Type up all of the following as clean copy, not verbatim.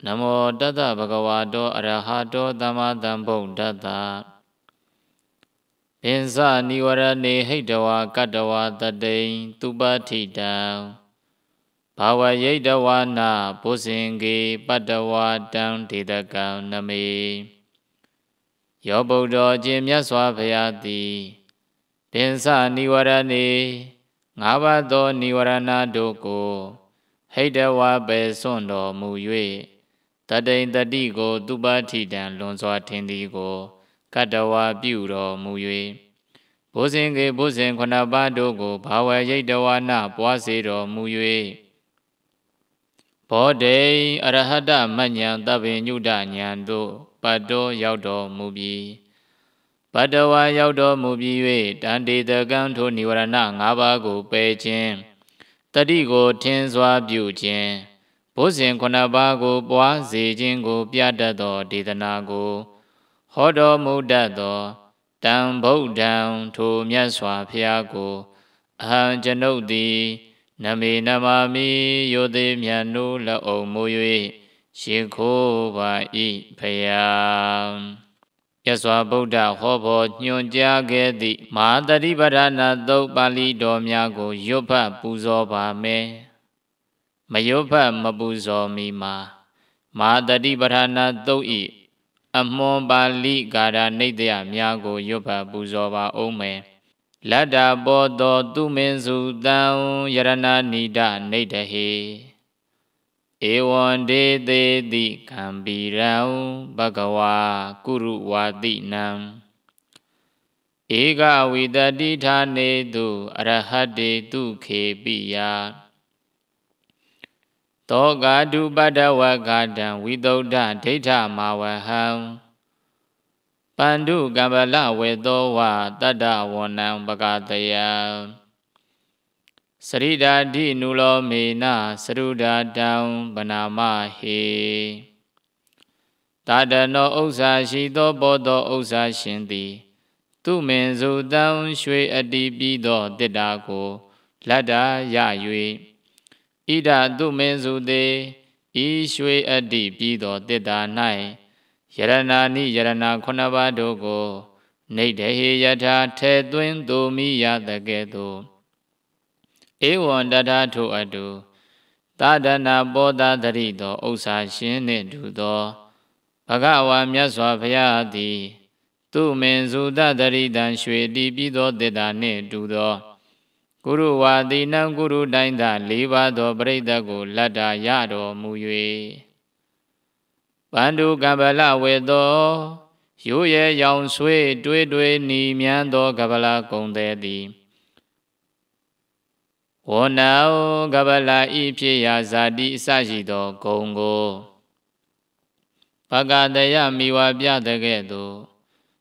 Namo Tata Bhagavato Arahato Dhamma Sambuddhassa Pinsa Nivarane Hitawa Katawa Tatein Tupatita Bhava Yedawana Pusingi Patawa Dam Tidaka Nami Yobuddha Jimya Swabhayati Pinsa Nivarane Ngavato Nivarana Doko Hitawa Besundo Muyue Tatein Tatiko Tupatitan Lunswa Tindiko Katawa Puro Muyue Pusingi Pusin Konabadoko Bhava Yedawana Puasiro Muyue Bode Arahata Manyan Tabi Nyuda Nyando Pado Yaudo Mubi Padawa Yaudo Mubi Dandi Daganto Nivarana Ngabago Pechin Tadigo Tinswa Bujin Pusin Konabago Bua Zijingo Piadado Didanago Hodo Mudado Down Boat Down to Myaswa Piago Hanjanodi Nami Namami Yode Myanu La O Muyue Shiko Ba I Payam Yaswa Buddha Hobo Nyonja Gedi Madari Badana Do Bali Domyago Yopa Puzo Ba Me Mayopa Mabuzo Mima Madari Badana Do I Amon Bali Gada Nidya Myago Yopa Puzo Ba Ome Lada Bodo Tumenzu Down Yarana Nida Nidahe Ewan De Di Kambirao Bhagawa Kuru Wadi Nam Ega Vidadi Thane Du Arahade Du Kebiya Toga Du Badawa Gadan Widoda Data Mawaham Pandu Gambala Wedowa Tada Wanam Bagadaya Sarida Di Nulo Mena Saruda Down Banama He Tada no Osa Shido Bodo Osa Shindi Tu Menzu Down Shwe Adibido Didago Lada Ya Yui Ida Tu Menzu De I Shwe Adibido Dida Nai Yarana Ni Yarana Konabadogo Nidehi Yata Tedwin Domi Yadagedo Ewan Dada to Adu Tadana Boda Darido Osa Shin Dudo Bhagawa Myaswa Payati Tu Menzu Daridan Shwe Dibido Dedane Dudo Guru Wadi Nam Guru Dainda Libado Bredago Lada Yado Muyue Bandu Gabala Wedo Yuye Yang Swe Dwe Ni Miando Gabala Gondedi Wonao Gabala Ipia Zadi Sajido Gongo Pagadaya Miwa Biadagedo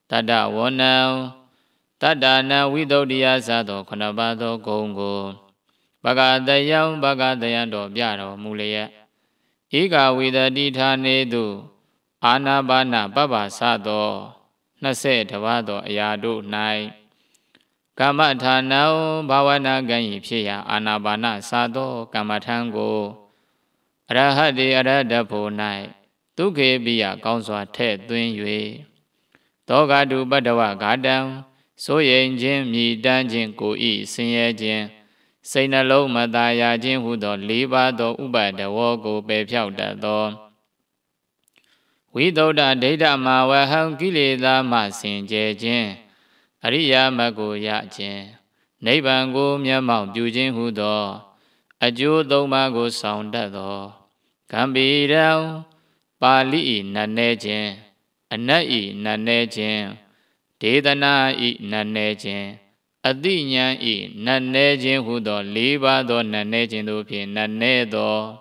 Tada Wonao Tada Na Widodia Zado Konabado Gongo Bagadaya Do Biaro Mulea Iga Vidadi Thane Du Anabana Baba Sado Nase Tavado Ayado Nai Kamathanao Bhavana Ganyi Pia Anabana Sado Kamatango Arahadi Aradapo Nai Tuke Bia Kanswa Te Twin Yue Togadu Badawa Gadam Soyen Jin Mi Danjin Ko I Sinye Jin Sainalo Madaya Jin Hudo Libado Ubada Wogo Bepiao Dado Widoda Data Mawaham Gileda Masin Jin Ariya Mago Yajin Nebango Myamau Bujin Hudo Ajo Domago Sound Dado Gambirao Pali Nanejin Anai Nanejin Dedana I Nanejin Adinya I Nanejin Hudo Libado Nanejin Dupi Nanedo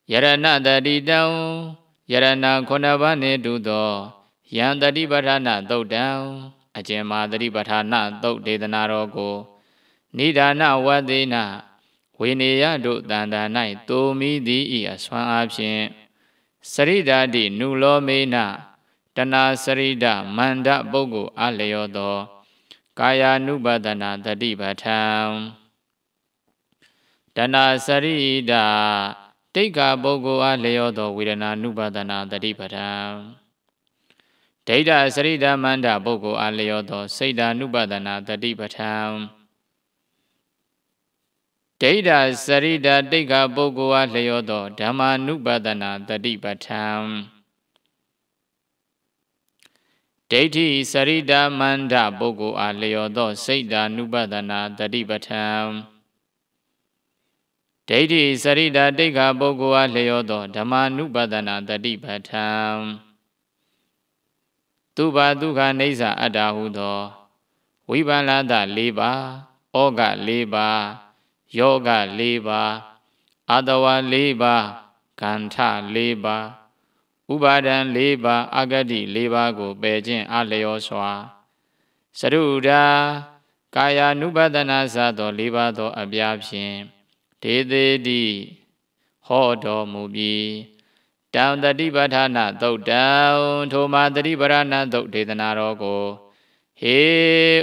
Yarana Dadidao Yarana Konabane Dudo Yandadi Badana Do Down Ajema Dadi Badana Do Dedanarogo Nidana Wadina Wineya Do Dandanai Tomi Di Aswan Abshin Sarida Di Nulo Mena Dana Sarida Manda Bogo Aleodo Kaya Nubadana Dadi Batam Dana Sarida တိတ်္ခပုဂ္ဂိုလ်အားလျောသောဝေဒနာနုပါဒနာတတိပဋ္ဌာန်ဒိဋ္ဌစရိဒမန္တပုဂ္ဂိုလ်အားလျောသောစိတ်ဓာနုပါဒနာတတိပဋ္ဌာန်ဒိဋ္ဌစရိဒတိတ်္ခပုဂ္ဂိုလ်အားလျောသောဓမ္မာနုပါဒနာတတိပဋ္ဌာန်ဒိဋ္ဌိစရိဒမန္တပုဂ္ဂိုလ်အားလျောသောစိတ်ဓာနုပါဒနာတတိပဋ္ဌာန်ဒိဋ္ဌိစရိဒတိတ်္ခပုဂ္ဂိုလ်အားလျောသောဓမ္မာနုပါဒနာတတိပဋ္ဌာန်သူဘာဒုက္ခနိစ္စအတ္တဟုသောဝိပန္နတ၄ပါးဩဃ၄ပါးယောဂ၄ပါးအာတဝ၄ပါးကန္ထ၄ပါးဥပါဒံ၄ပါးအဂတိ၄ပါးကိုပယ်ခြင်းအလျောစွာစရုဒာကာယ ानु ပဒနာစသော၄ပါးသောအပြားဖြင့်ဒေသေတိဟောတော်မူပြီးတံတတိပဋ္ဌာနသုတ်တံထိုမှာတတိပဋ္ဌာနသုတ်ဒေသနာတော်ကိုဟေ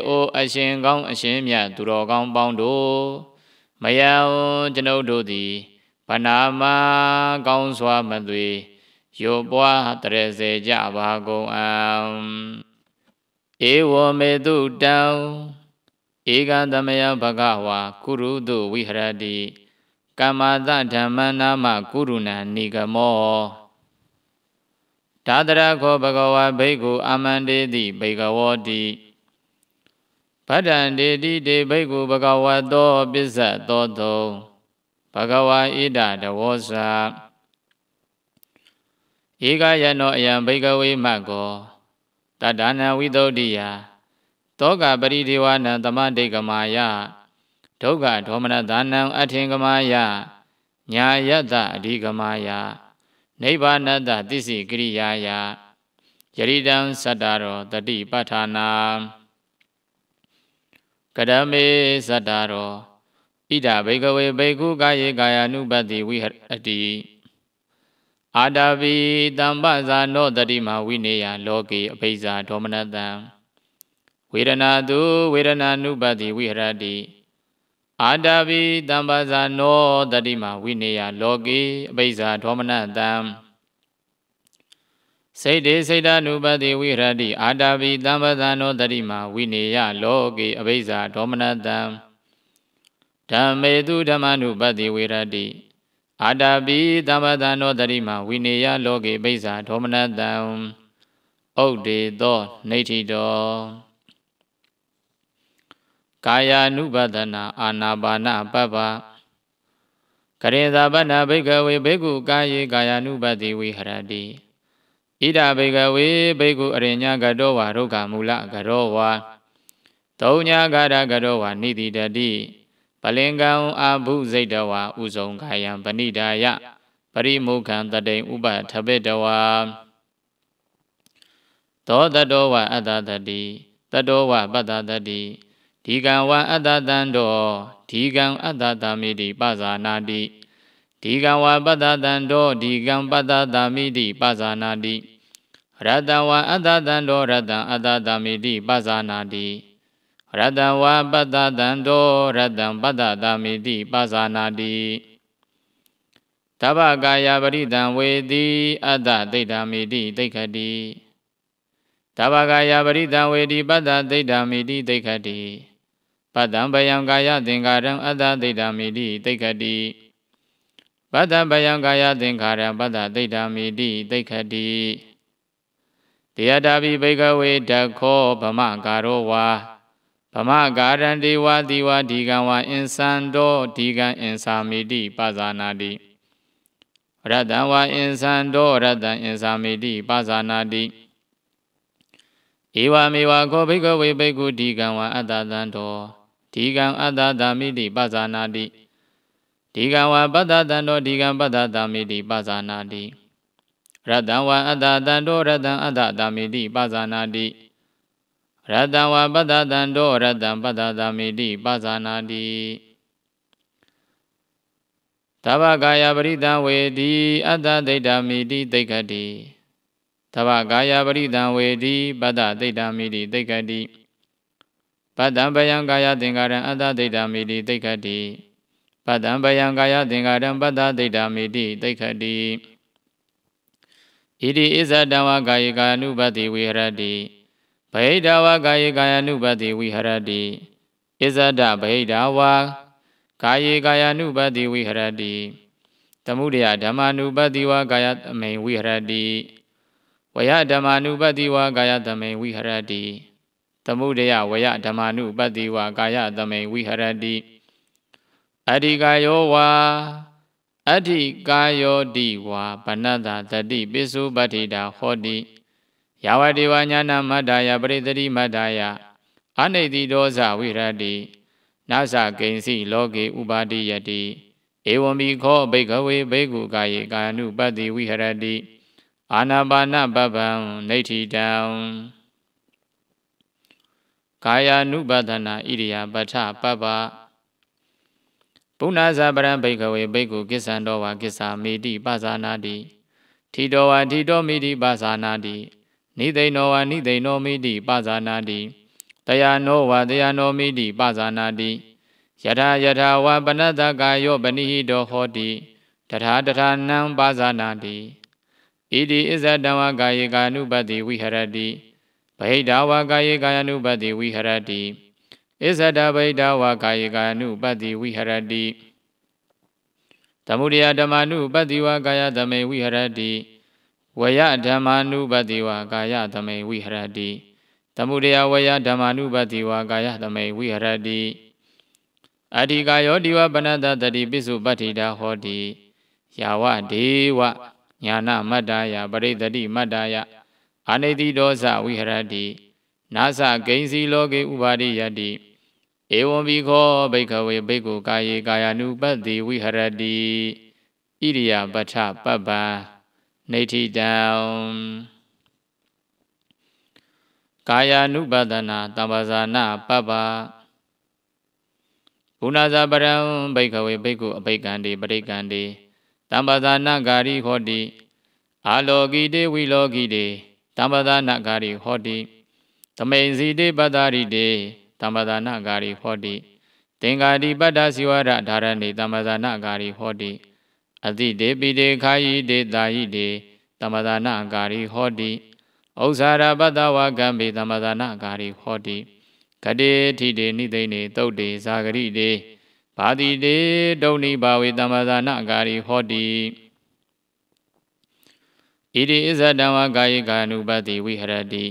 အိုအရှင်ကောင်းအရှင်မြတ်သူတော်ကောင်းပေါင်းတို့မယံကျွန်ုပ်တို့သည်ဗနာမကောင်းစွာမသွေယောပွားတရစေကြပါကုန်အံဧဝမေတုတံဧကသမယဘဂဝါကုရုတုဝိဟရတိကမ္မာတဓမ္မနာမကုရုဏနိဂမောဒါတရခောဘဂဝါဘိက္ခုအာမန္တေတိဘိကဝောတိဗဒ္ဒံတေတိတေဘိက္ခုဘဂဝတောပစ္စသောတုံဘဂဝါဣဒတဝောစာဧကယနောအယံဘိကဝေမကောတတ္တနာဝိသုဒ္ဓိယသောကပရိဒေဝနံသမတိကမာယဒုက္ခဒေါမနဒါနံအထင်ကမာယညာယတ္တအဓိကမာယနိဗ္ဗာနတ္တသစ္စိကရိယာယယရိတံသတ္တရောတတိပဋ္ဌာနာကရမေသတ္တရောဣဒဘိကဝေဘိက္ခုကာယေကာယ ानु ပတ္တိဝိဟရတိအာတဗိတံပဇာနောတတိမဝိနေယလောကေအဘိဇာဒေါမနတံဝေဒနာတုဝေဒနာနုပတ္တိဝိဟရတိအာတဗိတံပဇာနောတတိမဝိနေယလောကေအဘိဇာဒေါမနတံစိတ်တေစိတ်တ ानु ပတ္တိဝိဟရတိအာတဗိတံပဇာနောတတိမဝိနေယလောကေအဘိဇာဒေါမနတံဓမ္မေတုဓမ္မ ानु ပတ္တိဝိဟရတိအာတပိသမ္ပသနောတရိမဝိနေယလောကေပိစ္ဆာဒေါမနတံဥဒ္ဒေသောနေဋ္ဌိတောကာယ ानु ပဒနာအာနာပါနပပ္ပကရေသာပဏဘိကဝေဘိက္ခုကာယေကာယ ानु ပတ္တိဝိဟရတိဣဒဘိကဝေဘိက္ခုအရိညာကတောဝါဒုက္ခမူလကရောဝါသုံးညာဂါရကရောဝါနိတိတတိပလင်ကံအာဘုဇိတဝါဥဇုံခာယံပဏိဒါယပရိမုခံတတိဥပထပိတဝါသောတတောဝအတ္တတတိတတောဝပတ္တတတိဒီကံဝအတ္တတံတောဒီကံအတ္တတမိတိပဇာနာတိဒီကံဝပတ္တတံတောဒီကံပတ္တတမိတိပဇာနာတိရတံဝအတ္တတံတောရတံအတ္တတမိတိပဇာနာတိရတံဝပတ္တတံတောရတံပတ္တတမိတိပဇာနာတိတဗ္ဗကာယပရိတံဝေတိအတ္တဒိဋ္ဌာမိတိဒိဋ္ဌတိတဗ္ဗကာယပရိတံဝေတိပတ္တဒိဋ္ဌာမိတိဒိဋ္ဌတိပတ္တံဘယံကာယသင်္ခါရံအတ္တဒိဋ္ဌာမိတိဒိဋ္ဌတိပတ္တံဘယံကာယသင်္ခါရံပတ္တဒိဋ္ဌာမိတိဒိဋ္ဌတိတေယတာပိဘိကဝေတခောဗမကာရောဝါဗမကာရံဒေဝတိဝဒီကံဝအင်္စံတောဒီကံအင်္စာမိတိပဇာနာတိရတံဝအင်္စံတောရတံအင်္စာမိတိပဇာနာတိဧဝမေဝခောဘိကဝေဘိက္ခုဒီကံဝအတ္တတံတောဒီကံအတ္တတမိတိပဇာနာတိဒီကံဝပတ္တတံတောဒီကံပတ္တတမိတိပဇာနာတိရတံဝအတ္တတံတောရတံအတ္တတမိတိပဇာနာတိရတံဝပတ္တတံတောရတံပတ္တတမိတိပဇာနာတိတဗ္ဗကာယပရိတံဝေတိအတ္တဒိဋ္ဌာမိတိဒိဋ္ဌတိတဗ္ဗကာယပရိတံဝေတိပတ္တဒိဋ္ဌာမိတိဒိဋ္ဌတိပတ္တံဘယံကာယသင်္ခါရံအတ္တဒိဋ္ဌာမိတိဒိဋ္ဌတိ ပတ္တံပယံကာယသင်္ကာရံပတ္တသိတ္တမိတိသိက္ခတိဣတိဣဇတံဝကာယေကာယ ानु ပတ္တိဝိဟရတိဗဟိတဝကာယေကာယ ानु ပတ္တိဝိဟရတိဣဇဒဗဟိတဝကာယေကာယ ानु ပတ္တိဝိဟရတိသမုဒယဓမ္မာနုပတ္တိဝကာယသမိန်ဝိဟရတိဝယဓမ္မာနုပတ္တိဝကာယသမိန်ဝိဟရတိသမုဒယဝယဓမ္မာနုပတ္တိဝကာယသမိန်ဝိဟရတိအဋ္ဌိကာယောဝါအဋ္ဌိကာယောတိဝါပဏတ္တတတိပိစုပတ္ထိတာဟောတိယာဝတိဝညာနာမတ္တယပရိသတိမတ္တယအနိတိဒောဇဝိရတိနာသကိဉ္စီလောကေဥပါတိယတိဧဝံဘိခောဘိက္ခဝေဘိက္ခုကာယေကာယ ानु ပတ္တိဝိဟရတိအာနာပါနပပံနေဋ္ဌိတံကာယ ानु ပဒနာဣရိယာပဋ္ဌပပပုဏ္ဏဇာပရံဘိက္ခဝေဘိက္ခုကိစ္ဆံတော်ဝါကိစ္ဆာမိတိပဇာနာတိထီတော်ဝါထီတော်မိတိပဇာနာတိနိသိဏောဝါနိသိဏောမိတိပဇာနာတိတယနောဝါတယနောမိတိပဇာနာတိယထာယထာဝါပနတ္တကာယောပနိဟိတောဟောတိတထာတထာနံပဇာနာတိဣတိဣဇတံဝကာယေကာ ानु ပတ္တိဝိဟရတိဗဟိတဝါကာယေကာ ानु ပတ္တိဝိဟရတိဣဇဒဗဟိတဝါကာယေကာ ानु ပတ္တိဝိဟရတိသမုဒယဓမ္မာနုပတ္တိဝါကာယသမိန်ဝိဟရတိဝယဓမ္မာနုပတ္တိဝါကာယသမိန်ဝိဟရတိသမုဒယဝယဓမ္မာနုပတ္တိဝါကာယသမိန်ဝိဟရတိအဋ္ဌိကာယောတိဝပဏတ္တတတိပိစုပတ္ထိတာဟောတိယာဝဒေဝညာနာမတ္တယပရိသတိမတ္တယအာနိတိဒောဇဝိဟရတိနာသကိဉ္စီလောကေဥပါရိယတိဧဝံဘိခောဘိက္ခဝေဘိက္ခုကာယေကာယ ानु ပတ္တိဝိဟရတိဣရိယာပဋ္ဌပပ္ပံနေဋ္ဌိတံကာယ ानु ပဒနာတမ္ပဇာနာပပ္ပပုဏ္ဏဇာပရံဘိက္ခဝေဘိက္ခုအဘိက္ခန္တိပရိက္ခန္တိတမ္ပဇာနာဂာရိဟောတိအာလောကိတေဝိလောကိတေတမ္ပဇာနာဂာရိဟောတိသမိန်စီတေပတ္တာရိတေတမ္ပဇာနာဂာရိဟောတိသင်္ဃာတိပတ္တစီဝရဓာရဏိတမ္ပဇာနာဂာရိဟောတိအတိတေပိတေခာယိတေတာယိတေတမ္ပဇာနာဂာရိဟောတိဥစ္စာရပတ္တဝကံပိတမ္ပဇာနာဂာရိဟောတိကတိထိတေနိသိနေတုတ်တေဇာဂရိတေဘာတိတေဒုံနိဘာဝေတမ္ပဇာနာဂာရိဟောတိဣတိဣဇတံဝကာယေကာ ानु ပတ္တိဝိဟရတိ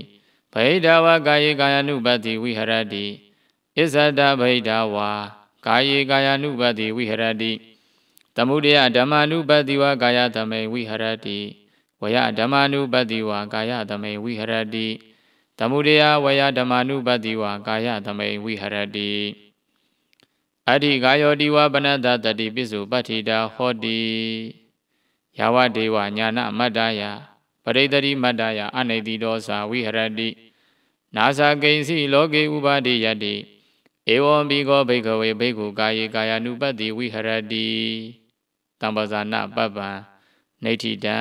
ဗဟိတဝါကာယေကာ ानु ပတ္တိဝိဟရတိဣဇဒဗဟိတဝါကာယေကာ ानु ပတ္တိဝိဟရတိသမုဒယဓမ္မာနုပတ္တိဝါကာယသမိန်ဝိဟရတိဝယဓမ္မာနုပတ္တိဝါကာယသမိန်ဝိဟရတိသမုဒယဝယဓမ္မာနုပတ္တိဝါကာယသမိန်ဝိဟရတိအဋ္ဌိကာယောတိဝပဏတ္တတတိပိစုပတ္ထိတာဟောတိယာဝဒေဝညာနာမတ္တယပရိသတိမတ္တယအနိတိဒောဇဝိဟရတိနာသကိဉ္စီလောကေဥပါတိယတိဧဝံဘိခောဘိက္ခဝေဘိက္ခုကာယေကာယ ानु ပတ္တိဝိဟရတိတမ္ပဇာနာပပ္ပံနေဋ္ဌိတံ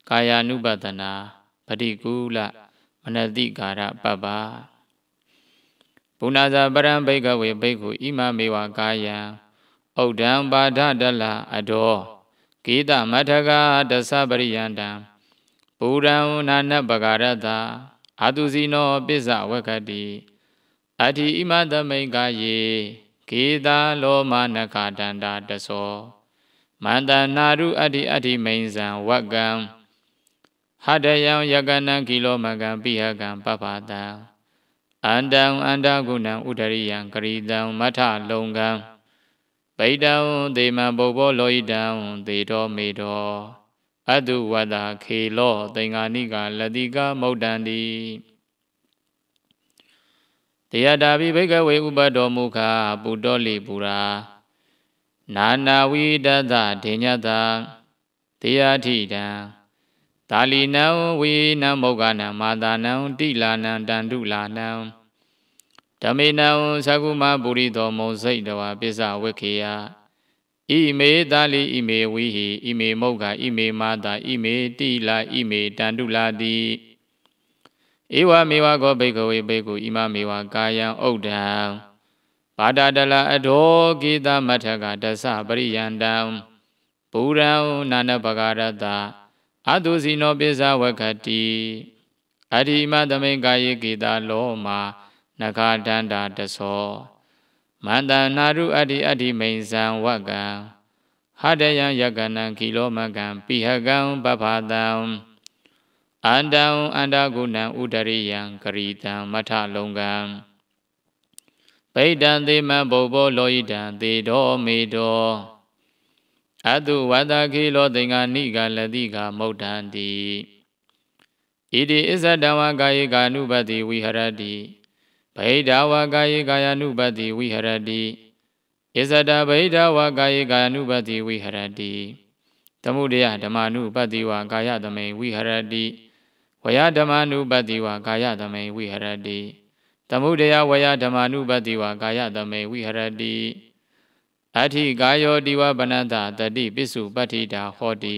ကာယ ानु ပဒနာပတိကူလမနတိကာရပပ္ပပုဏ္ဏဇာပရံဘိက္ခဝေဘိက္ခုဣမမေဝကာယံဩဒံပါဒတလအဒောကေတမထကတသပရိယန္တံပုရံနာနပဂရတအာတုဇိနောပိစ္ဆဝကတိအဋ္ဌိဣမသမိန်ကာယေကေတာလောမနခတန္တာတသောမန္တနာရုအဋ္ဌိအဋ္ဌိမိန်ဇံဝကံဟတယံယကနံကိလောမကံပိဟကံပပ္ပတံအန္တံအန္တဂုဏံဥဒရိယံဂရိတံမထလုံကံဗိတံဒေမံပုပ္ပောလောဣတံဒေတောမေတောအတုဝတ္တခေလောသင်္ဃာနိကလတိကမௌဒ္ဒန္တိတေယတာပိဘိကဝေဥပတောမုခာပုတောလိပုရာနာနာဝိဒတဒေညတတေယထိတံသာလီနံဝိနံမောဂနံမာတာနံတိလာနံတန္တုလာနံဓမေနံသကုမပုရိသောမုံစိတ်တဝါပစ္စဝက္ခေယဣမေသာလီဣမေဝိဟိဣမေမောဂဣမေမာတာဣမေတိလာဣမေတန္တုလာတိဧဝမေဝကောဘိက္ခဝေဘိက္ခုဣမမေဝကာယံဩဒံ ပါဒတလအထောကိတမထကတသပရိယန္တံပူရံနာနပကာရတအတုစီနောပိဇဝကတိအရိမသမိန်ကာယေကိတလောမာနဂါဒန္တာတသောမန္တနာရုအတ္တိမိန်ဇံဝကံဟတယံယကနံကိလောမကံပိဟကံပဖာတံအန္တံအန္တဂုဏံဥဒရိယံဂရိတံမထလုံကံဗိဒံသေမဘုဗ္ဗောလောဣတံသေတောမေတောအတုဝတ္တခိလောသင်္ဃာနိကလတိကမௌဒ္ဒန္တိဣတိအစ္ဆတံဝကာယေကာနုပတိဝိဟရတိဗိဒာဝကာယေကာယ ानु ပတိဝိဟရတိဣစ္ဆတဗိဒာဝကာယေကာယ ानु ပတိဝိဟရတိသမုဒယဓမ္မာနုပတိဝကာယသမိန်ဝိဟရတိဝယဓမ္မာနုပတိဝကာယသမိန်ဝိဟရတိသမုဒယဝယဓမ္မာနုပတိဝကာယသမိန်ဝိဟရတိအဋ္ဌိကာယောတိဝဗနတတတိပိစုပတ္ထိတာဟောတိ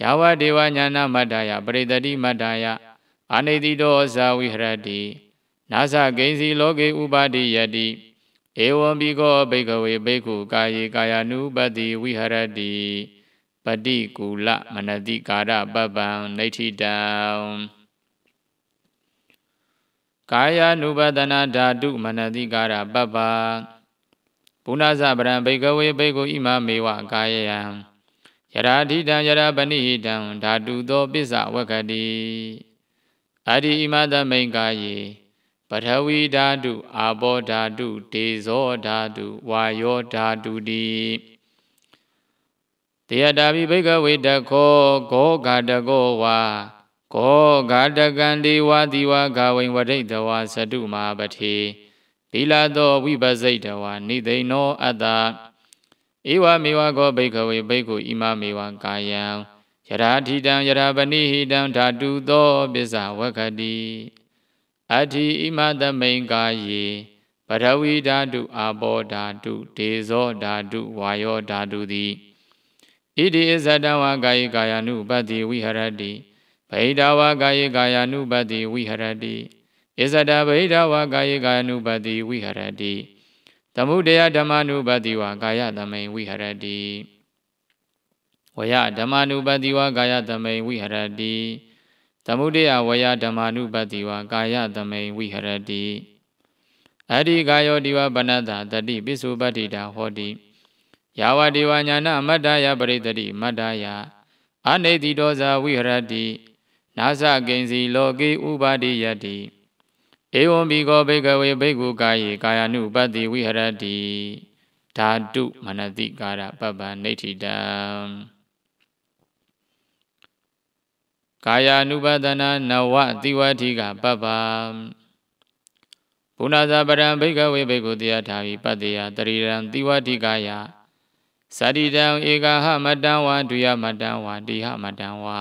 ယာဝဒေဝညာနာမတ္တယပရိတတိမတ္တယအာနေတိတောဇာဝိဟရတိနာသကိဉ္စီလောကေဥပါတိယတိဧဝံဘိကောဘိကဝေဘိက္ခုကာယေကာယ ानु ပတိဝိဟရတိပတိကူလမနတိကာရပပံနိဋ္ဌိတံကာယ ानु ပဒနာဓာတုမနတိကာရပပပုဏ္ဏဇပရံဘိကဝေဘိက္ခုဣမမေဝကာယယံယရာဓိတံယရာပဏိဟိတံဓာတုသောပစ္စဝကတိအရိဣမသမိန်ကာယေပထဝီဓာတုအာဘောဓာတုဒေဇောဓာတုဝါယောဓာတုတိတေယတာပိဘိကဝေတခောဂောဂာတကောဝါဂောဂာတကံဒေဝတိဝါဂဝိဝရိတဝါသတုမဟာပတိသီလသောဝိပစိတ်တဝါနိသိဏောအတ္တဧဝမေဝကောဘိကဝေဘိက္ခုဣမမေဝကာယံယရာဓိတံယရာပဏိဟိတံဓာတုသောပစ္စဝကတိအဋ္ဌိဣမသမိန်ကာယေပထဝီဓာတုအာဘောဓာတုဒေဇောဓာတုဝါယောဓာတုတိဣတိအစ္ဆတံဝကာယေကာယ ानु ပတိဝိဟရတိဗိဒာဝကာယေကာယ ानु ပတိဝိဟရတိအစ္ဆတဗိဒာဝကာယေကာယ ानु ပတိဝိဟရတိသမုဒယဓမ္မာနုပတိဝကာယသမိန်ဝိဟရတိဝယဓမ္မာနုပတိဝကာယသမိန်ဝိဟရတိသမုဒယဝယဓမ္မာနုပတိဝကာယသမိန်ဝိဟရတိအရိကာယောတိဝဗနတတတိပိစုပတ္ထိတာဟောတိယာဝဒေဝညာနာမတ္တယပရိတတိမတ္တယအနေတိတောဇာဝိဟရတိနာသကိဉ္စီလောကေဥပါတိယတိဧဝံဘိကောဘိကဝေဘိက္ခုကာယေကာယ ानु ပတိဝိဟရတိဓာတုမနတိကာရပပ္ပနိဋ္ဌိတံကာယ ानु ပဒနာနဝတိဝတိကပပ္ပပုဏ္ဏဇပရံဘိကဝေဘိက္ခုတရားထာဝိပတ္တယတရိရံတိဝတိကာယသတိတံဧကဟမတံဝါဒုယမတံဝါတိဟမတံဝါ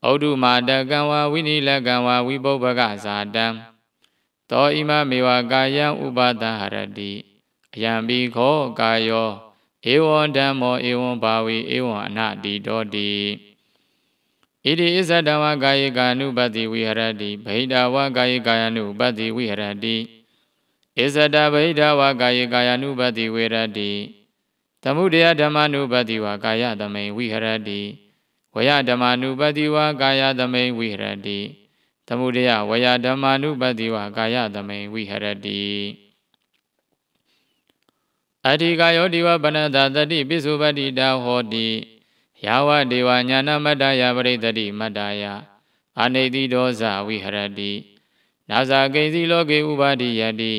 ဩဒုမာတကံဝါဝိနိလကံဝါဝိပုပ္ပကဇာတံသောဣမမေဝကာယံဥပါဒဟရတိအယံဘိခောကာယောဧဝံဓမ္မောဧဝံဘာဝေဧဝံအနတိတောတိဣတိအစ္ဆတံဝကာယေကာ ानु ပတိဝိဟရတိဗိဒာဝကာယေကာယ ानु ပတိဝိဟရတိအစ္ဆတဗိဒာဝကာယေကာယ ानु ပတိဝိဟရတိသမုဒယဓမ္မာနုပတိဝကာယသမိန်ဝိဟရတိဝယဓမ္မာနုပတိဝကာယသမိန်ဝိဟရတိသမုဒယဝယဓမ္မာနုပတိဝကာယသမိန်ဝိဟရတိအဋ္ဌိကာယောတိဝဗနတတတိပိစုပတ္ထိတာဟောတိယာဝဒေဝညာနာမတ္တယပရိတတိမတ္တယအာနေတိတောဇာဝိဟရတိနာဇာကိဉ္စီလောကေဥပါတိယတိ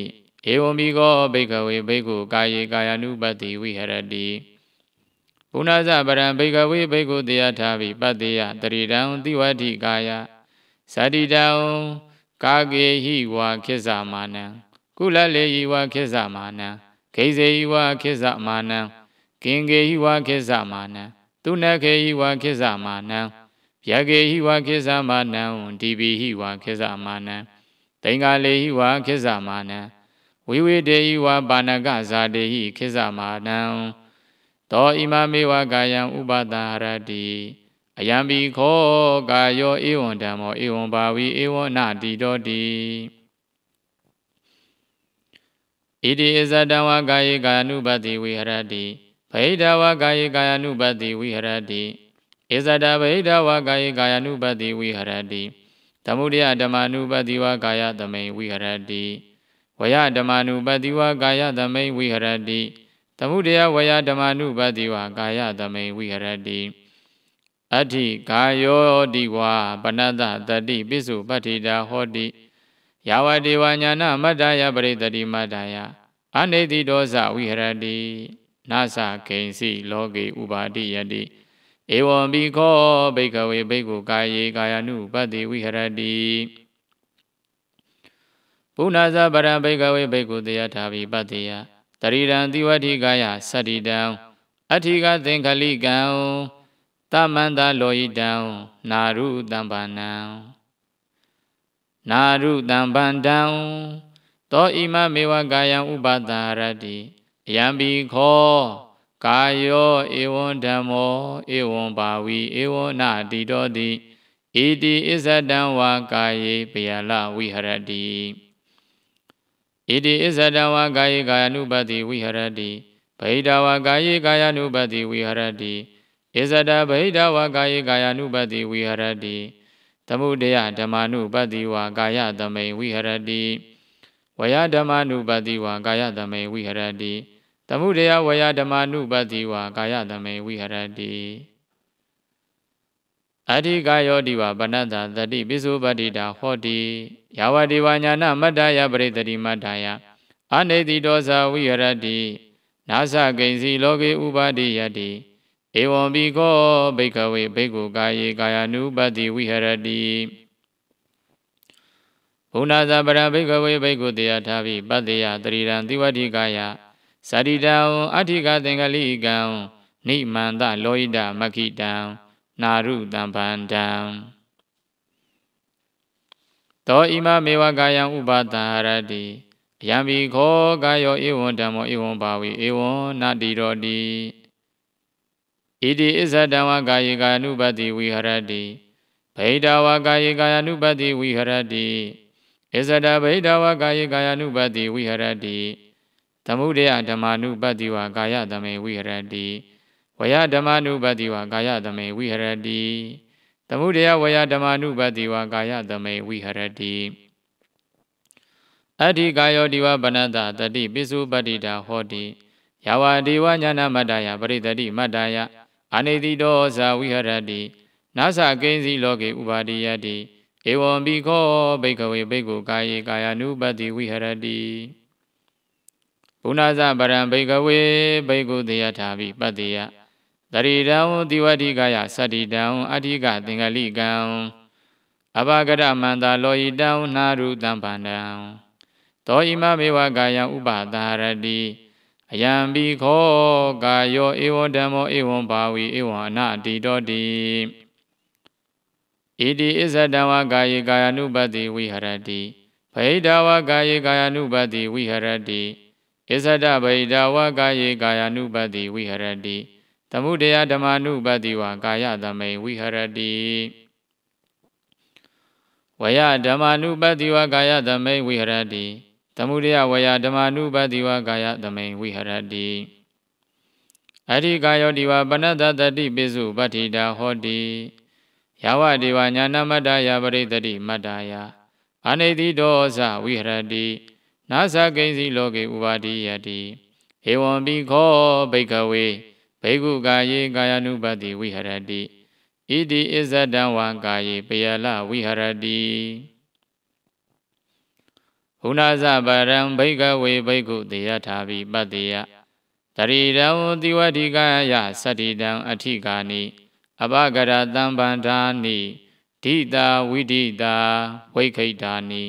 ဧဝံဘိကောဘိကဝေဘိက္ခုကာယေကာယ ानु ပတိဝိဟရတိပုဏ္ဏဇပရံဘိကဝေဘိက္ခုတရားထာဝိပတ္တယတရိရံတိဝတိကာယသတိတံကာကေဟိဝါခိဇမာနံကုလလေဟိဝါခိဇမာနံခိဇေဟိဝါခိဇမာနံကင်ကေဟိဝါခိဇမာနံတုနခေဟိဝါခိဇမာနံဗျကေဟိဝါခိဇမာနံဒီပိဟိဝါခိဇမာနံတိင်္ဂလေဟိဝါခိဇမာနံဝိဝေတေဟိဝါပါဏကဇာတေဟိခိဇမာနံသောဣမမေဝကာယံဥပါဒဟရတိအယံဘိခောကာယောဧဝံဓမ္မောဧဝံဘာဝီဧဝံနာတိတောတိ ဣတိအဇတံဝါကာယေကာယ ानु ပတ္တိဝိဟရတိဗဟိတဝါကာယေကာယ ानु ပတ္တိဝိဟရတိဧဇတဗဟိတဝါကာယေကာယ ानु ပတ္တိဝိဟရတိသမုဒယဓမ္မ ानु ပတ္တိဝါကာယသမိန်ဝိဟရတိဝယဓမ္မ ानु ပတ္တိဝါကာယသမိန်ဝိဟရတိသမုဒယဝယဓမ္မ ानु ပတ္တိဝါကာယသမိန်ဝိဟရတိအဋ္ဌိကာယောတိဝါပနတ္တတတိပိစုပတ္ထိတာဟောတိယာဝတေဝညာနာမတ္တယပရိတ္တိမတ္တယအနိတိဒောဇဝိဟရတိနာသကိဉ္စီလောကေဥပါတိယတိဧဝံဘိခောဘိက္ခဝေဘိက္ခုကာယေကာယ ानु ပတ္တိဝိဟရတိပုဏ္ဏဇပရံဘိက္ခဝေဘိက္ခုတယထာဘိပတ္တိယတရိရံတိဝတိကာယသတ္တိတံအဋ္ဌိကသင်္ခလိကံသမန္တလောဟိတံနာရုတံပါဏံနာရုတံပန္တံသောဣမမေဝကာယံဥပတရတိအယံဘိခောကာယောဧဝံဓမ္မောဧဝံဘာဝီဧဝံနာတိတောတိဣတိအစ္ဆတံဝါကာယေပယလဝိဟရတိဣတိအစ္ဆတံဝါကာယေကာယ ानु ပတ္တိဝိဟရတိဗဟိတဝါကာယေကာယ ानु ပတ္တိဝိဟရတိဧဇဒဗဟိတဝါကာယေကာယ ानु ပတ္တိဝိဟရတိသမုဒယဓမ္မ ानु ပတ္တိဝါကာယသမိန်ဝိဟရတိဝယဓမ္မ ानु ပတ္တိဝါကာယသမိန်ဝိဟရတိသမုဒယဝယဓမ္မ ानु ပတ္တိဝါကာယသမိန်ဝိဟရတိအဋ္ဌိကာယောတိဝပနတ္တတတိပိစုပတ္တိတာဟောတိယာဝတေဝညာနာမတ္တယပရိတ္တိမတ္တယအနိတိဒောဇဝိဟရတိနာသကိဉ္စီလောကေဥပါတိယတိဧဝံဘိခောဘိက္ခဝေဘိက္ခုကာယေကာယ ानु ပတ္တိဝိဟရတိဘုဏ္ဏဇပရံဘိက္ခဝေဘိက္ခုတယထာဘိပတ္တိယတရိရံတိဝတိကာယသတ္တိတံအဋ္ဌိကသင်္ကလိကံနိမန္တလောဟိတမခိတံနာရုတံပန္တံသောဣမမေဝကာယံဥပတရတိအယံဘိခောကာယောဧဝံဓမ္မောဧဝံဘာဝီဧဝံနာတိရောတိဣတိအစ္ဆတံဝါကာယေကာယ ानु ပတ္တိဝိဟရတိဗဟိတဝါကာယေကာယ ानु ပတ္တိဝိဟရတိဧဇဒဗဟိတဝါကာယေကာယ ानु ပတ္တိဝိဟရတိသမုဒယဓမ္မ ानु ပတ္တိဝါကာယသမိန်ဝိဟရတိဝယဓမ္မ ानु ပတ္တိဝါကာယသမိန်ဝိဟရတိသမုဒယဝယဓမ္မ ानु ပတ္တိဝါကာယသမိန်ဝိဟရတိအဋ္ဌိကာယောတိဝပနတ္တတတိပိစုပတ္တိတာဟောတိယာဝတေဝညာနာမတ္တယပရိတ္တိမတ္တယအနိတိတောဇဝိဟရတိနာသကိဉ္စီလောကေဥပါတိယတိဧဝံဘိခောဘိက္ခဝေဘိက္ခုကာယေကာယ ानु ပတ္တိဝိဟရတိဘုဏ္ဏဇပရံဘိက္ခဝေဘိက္ခုတယထာဘိပတ္တိယတရိရံတိဝတိကာယသတ္တိတံအဋ္ဌိကသင်္ကလိကံအဘဂရမန္တလောဟိတံနာရုတံပန္တံသောဣမမေဝကာယံဥပတရတိအယံဘိခောကာယောဧဝံဓမ္မောဧဝံဘာဝီဧဝံအနာတိတောတိဣတိအစ္ဆတံဝါကာယေကာယ ानु ပတ္တိဝိဟရတိဗဟိတဝါကာယေကာယ ानु ပတ္တိဝိဟရတိအစ္ဆဒဗဟိတဝါကာယေကာယ ानु ပတ္တိဝိဟရတိသမုဒယဓမ္မ ानु ပတ္တိဝါကာယသမိန်ဝိဟရတိဝယဓမ္မ ानु ပတ္တိဝါကာယသမိန်ဝိဟရတိသမုဒယဝယဓမ္မ ानु ပတ္တိဝါကာယသမိန်ဝိဟရတိအဋ္ဌိကာယောတိဝပနတ္တတတိပိစုပတ္ထိတာဟောတိယာဝတေဝညာနာမတ္တယပရိတ္တိမတ္တယအနိတိဒောဇဝိဟရတိနာသကိဉ္စီလောကေဥပါတိယတိဧဝံဘိခောဘိက္ခဝေဘိက္ခုကာယေကာယ ानु ပတ္တိဝိဟရတိဣတိအစ္ဆတံဝါကာယေပယလဝိဟရတိဘုဏ္ဏဇပရံဘိက္ခဝေဘိက္ခုတယထာဘိပတ္တိယတရိရံတိဝတိကာယသတ္တိတံအဋ္ဌိကာနိအဘဂရတံပန္ဓာနိဒိတာဝိဒိတာဝိခိတာနိ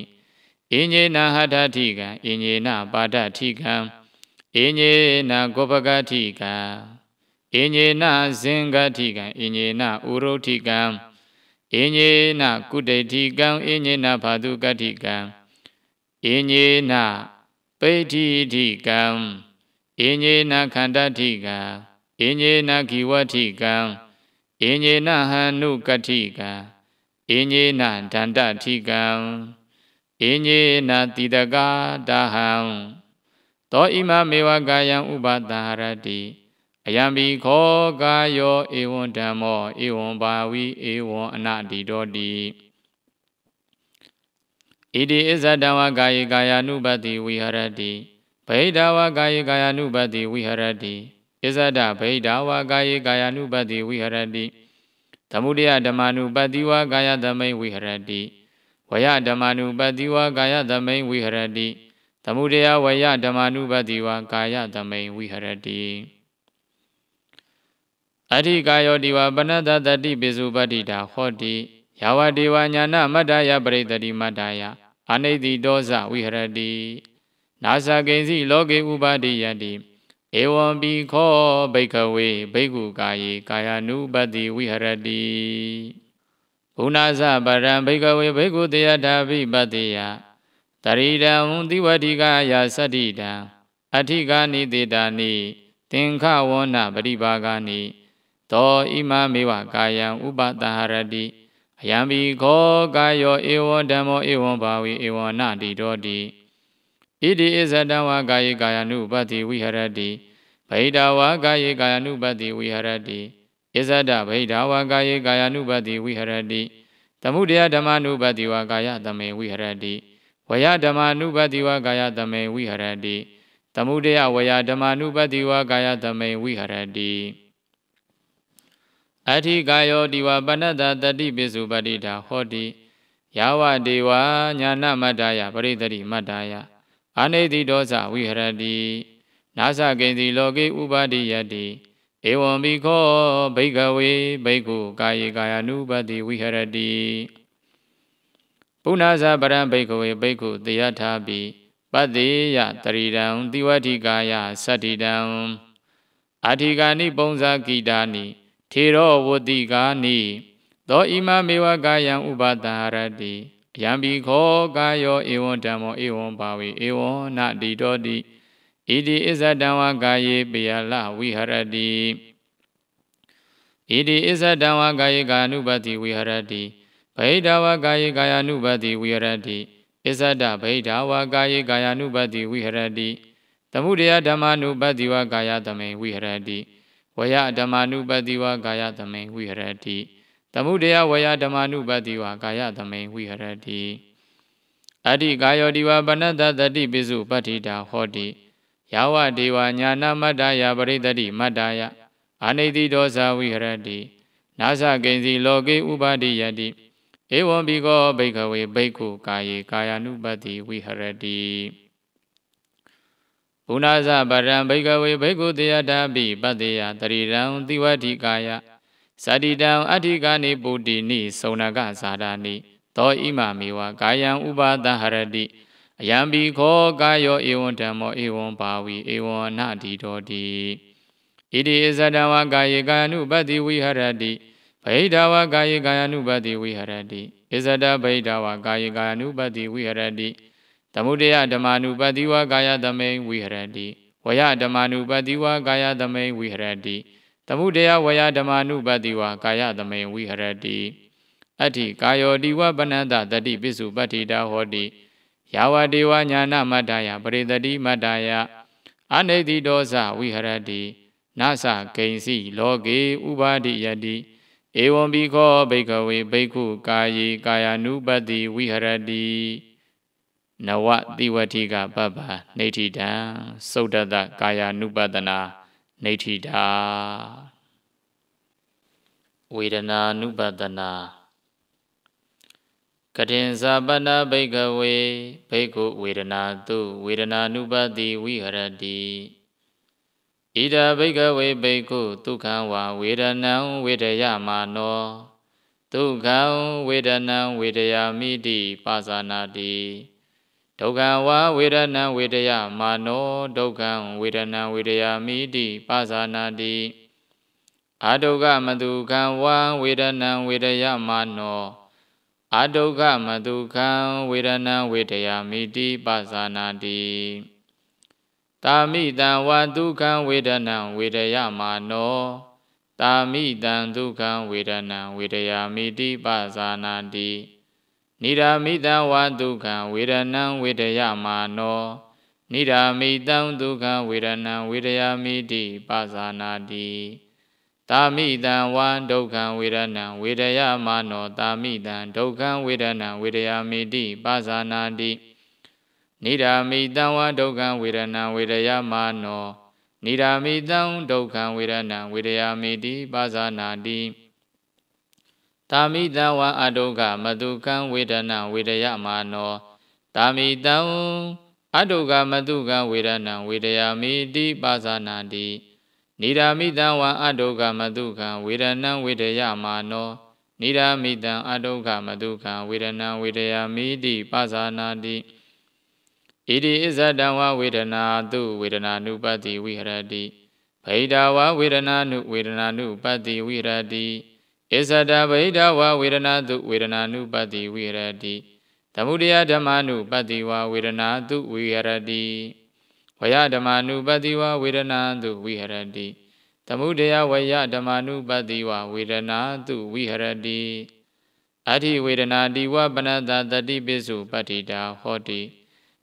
အညေနဟတ္ထထိကံအညေနပါဒထိကံအညေနကောပကထိကံအညေနဇင်္ဂထိကံအညေနဥရုထိကံအညေနကုဋိထိကံအညေနဘာတုကထိကံအညေနပိဋ္ဌိထိကံအညေနခန္ဓထိကံအညေနခိဝထိကံအညေနဟနုကထိကံအညေနဒန္တထိကံအညေနတိတကာဒဟံ သောဣမမေဝကာယံဥပသဟရတိအယံဘိခောကာယောဧဝံဓမ္မောဧဝံဘာဝိဧဝံအနတိတောတိဣတိဣဇဒံဝကာယေကာယ ानु ပတ္တိဝိဟရတိဗိဒာဝကာယေကာယ ानु ပတ္တိဝိဟရတိဣဇဒဗိဒာဝကာယေကာယ ानु ပတ္တိဝိဟရတိသမုဒယဓမ္မာနုပတ္တိဝကာယသမိန်ဝိဟရတိဝယဓမ္မာနုပတ္တိဝကာယသမိန်ဝိဟရတိသမုဒယဝယဓမ္မာနုပတ္တိဝကာယသမိန်ဝိဟရတိအဋ္ဌိကာယောတိဝပနတတတိပိစုပတ္တိတာဟောတိယာဝဒေဝညာနမတ္တယပရိတတိမတ္တယအနိတိဒောဇဝိဟရတိနာသကိဉ္စီလောကေဥပါတိယတိဧဝံပိခောဘိက္ခဝေဘိက္ခုကာယေကာယ ानु ပတ္တိဝိဟရတိဘုနာဇပရံဘိက္ခဝေဘိက္ခုတေယထာပိပတ္တိယတရိဒံသီဝတိကာယသတ္တိတံအဋ္ဌိကာနိတေတာနိသင်္ခဝန္နပရိပါဂာနိသောဣမမေဝကာယံဥပသဟရတိအယံဘိခောကာယောဧဝံဓမ္မောဧဝံဘာဝိဧဝံနတိတောတိဣတိဣဇဒံဝကာယေကာယ ानु ပတ္တိဝိဟရတိဗိဒာဝကာယေကာယ ानु ပတ္တိဝိဟရတိဣဇဒဗိဒာဝကာယေကာယ ानु ပတ္တိဝိဟရတိသမုဒယဓမ္မာနုပတ္တိဝကာယသမေဝိဟရတိဝယဓမ္မာနုပတ္တိဝကာယသမေဝိဟရတိသမုဒယဝယဓမ္မာနုပတ္တိဝကာယသမေဝိဟရတိအဋ္ဌိကာယောတိဝပနတတတိပိစုပတ္တိတာဟောတိယာဝဒေဝညာနမတ္တယပရိတတိမတ္တယအနိတိဒောဇဝိဟရတိနာသကိဉ္စီလောကေဥပါတိယတိဧဝံဘိခောဘိက္ခဝေဘိက္ခုကာယေကာယ ानु ပတ္တိဝိဟရတိပုဏ္ဏဇပရံဘိက္ခဝေဘိက္ခုတေယထာပိပတ္တိယတရိဒံသီဝတိကာယသတ္တိတံအာထိကာနိပုံဇာကိတာနိထေရောဝတိကာနိသောဣမမေဝကာယံဥပသဟရတိအယံဘိခောကာယောဧဝံဓမ္မောဧဝံဘာဝေဧဝံနတိတောတိဣတိဣဇဒံဝကာယေပိယလဝိဟရတိဣတိဣဇဒံဝကာယေကာ ानु ပတ္တိဝိဟရတိဗိဒာဝကာယေကာယ ानु ပတ္တိဝိဟရတိဣဇဒဗိဒာဝကာယေကာယ ानु ပတ္တိဝိဟရတိသမုဒယဓမ္မာနုပတ္တိဝကာယသမေဝိဟရတိဝယဓမ္မာနုပတ္တိဝကာယသမေဝိဟရတိသမုဒယဝယဓမ္မာနုပတ္တိဝကာယသမေဝိဟရတိအဋ္ဌိကာယောတိဝပနတတတိပိစုပတ္တိတာဟောတိယာဝဒေဝညာနမတ္တယပရိတတိမတ္တယအနိတိဒောဇဝိဟရတိနာသကိဉ္စီလောကေဥပါတိယတိဧဝံဘိခောဘိက္ခဝေဘိက္ခုကာယေကာယ ानु ပတ္တိဝိဟရတိဘုနာဇပရံဘိက္ခဝေဘိက္ခုတေယထာပိပတ္တိယတရိဒံသီဝတိကာယသတ္တိတံအဋ္ဌိကာနိပုတ္တိနိသုဏကဇာတာနိသောဣမမေဝကာယံဥပသဟရတိအယံဘိခောကာယောဧဝံဓမ္မောဧဝံဘာဝိဧဝံအနတိတောတိဣတိဣဇဒံဝကာယေကာယ ानु ပတ္တိဝိဟရတိဗိဒာဝကာယေကာယ ानु ပတ္တိဝိဟရတိဣဇဒဗိဒာဝကာယေကာယ ानु ပတ္တိဝိဟရတိသမုဒယဓမ္မာနုပတ္တိဝကာယသမေဝိဟရတိဝယဓမ္မာနုပတ္တိဝကာယသမေဝိဟရတိသမုဒယဝယဓမ္မာနုပတ္တိဝကာယသမေဝိဟရတိအဋ္ဌိကာယောတိဝပနတတတိပိစုပတ္တိတာဟောတိယာဝဒေဝညာနမတ္တယပရိတတိမတ္တယအနိတိဒောဇဝိဟရတိနာသကိဉ္စီလောကေဥပါတိယတိဧဝံဘိခောဘိက္ခဝေဘိက္ခုကာယေကာယ ानु ပတ္တိဝိဟရတိနဝတိဝတိကပပ္ပနေဋ္ဌိတံသုဒ္ဓတကာယ ानु ပတနာနေဋ္ဌိတာဝေဒနာ ानु ပတနာကတိင်္စာပဏဘိက္ခဝေဘိက္ခုဝေဒနာတုဝေဒနာ ानु ပတ္တိဝိဟရတိဣဒဘိက္ခဝေဘိက္ခုဒုက္ခံဝဝေဒနံဝေဒယမာနောဒုက္ခံဝေဒနံဝေဒယာမိတိပါဇာနာတိဒုက္ခံဝဝေဒနံဝေဒယမာနောဒုက္ခံဝေဒနံဝေဒယာမိတိပါဇာနာတိအာဒုက္ခမတုခံဝဝေဒနံဝေဒယမာနောအာဒုက္ခမတုခံဝေဒနံဝေဒယာမိတိပါဇာနာတိတာမိတံဝဒုက္ခံဝေဒနံဝေဒယမာနောတာမိတံဒုက္ခံဝေဒနံဝေဒယာမိတိပါဇာနာတိနိရာမိတံဝဒုက္ခံဝေဒနံဝေဒယမာနော နိဒာမိတံဒုက္ခဝေဒနာဝေဒယာမိတိပါဇာနာတိတာမိတံဝံဒုက္ခဝေဒနာဝေဒယမာနောတာမိတံဒုက္ခဝေဒနာဝေဒယာမိတိပါဇာနာတိနိဒာမိတံဝံဒုက္ခဝေဒနာဝေဒယမာနောနိဒာမိတံဒုက္ခဝေဒနာဝေဒယာမိတိပါဇာနာတိတာမိတံဝံအဒုက္ခမတုခံဝေဒနာဝေဒယမာနောတာမိတံအဒုက္ခမတုခံဝေဒနာဝေဒယာမိတိပါဇာနာတိနိဒာမိတံဝံအဒုက္ခမတုခံဝေဒနာဝေဒယမာနောနိဒာမိတံအဒုက္ခမတုခံဝေဒနာဝေဒယာမိတိပါဇာနာတိဣတိဣဇဒံဝဝေဒနာတုဝေဒနာနုပတ္တိဝိဟရတိဗိဒာဝဝေဒနာနုဝေဒနာနုပတ္တိဝိဟရတိဣဇဒဗိဒာဝဝေဒနာတုဝေဒနာနုပတ္တိဝိဟရတိသမုဒယဓမ္မနုပတ္တိဝဝေဒနာတုဝိဟရတိဝယဓမ္မနုပတ္တိဝဝေဒနာတုဝိဟရတိသမုဒယဝယဓမ္မနုပတ္တိဝဝေဒနာတုဝိဟရတိအဋ္ဌိဝေဒနာတိဝပနတတတိပိစုပတ္တိတာဟောတိ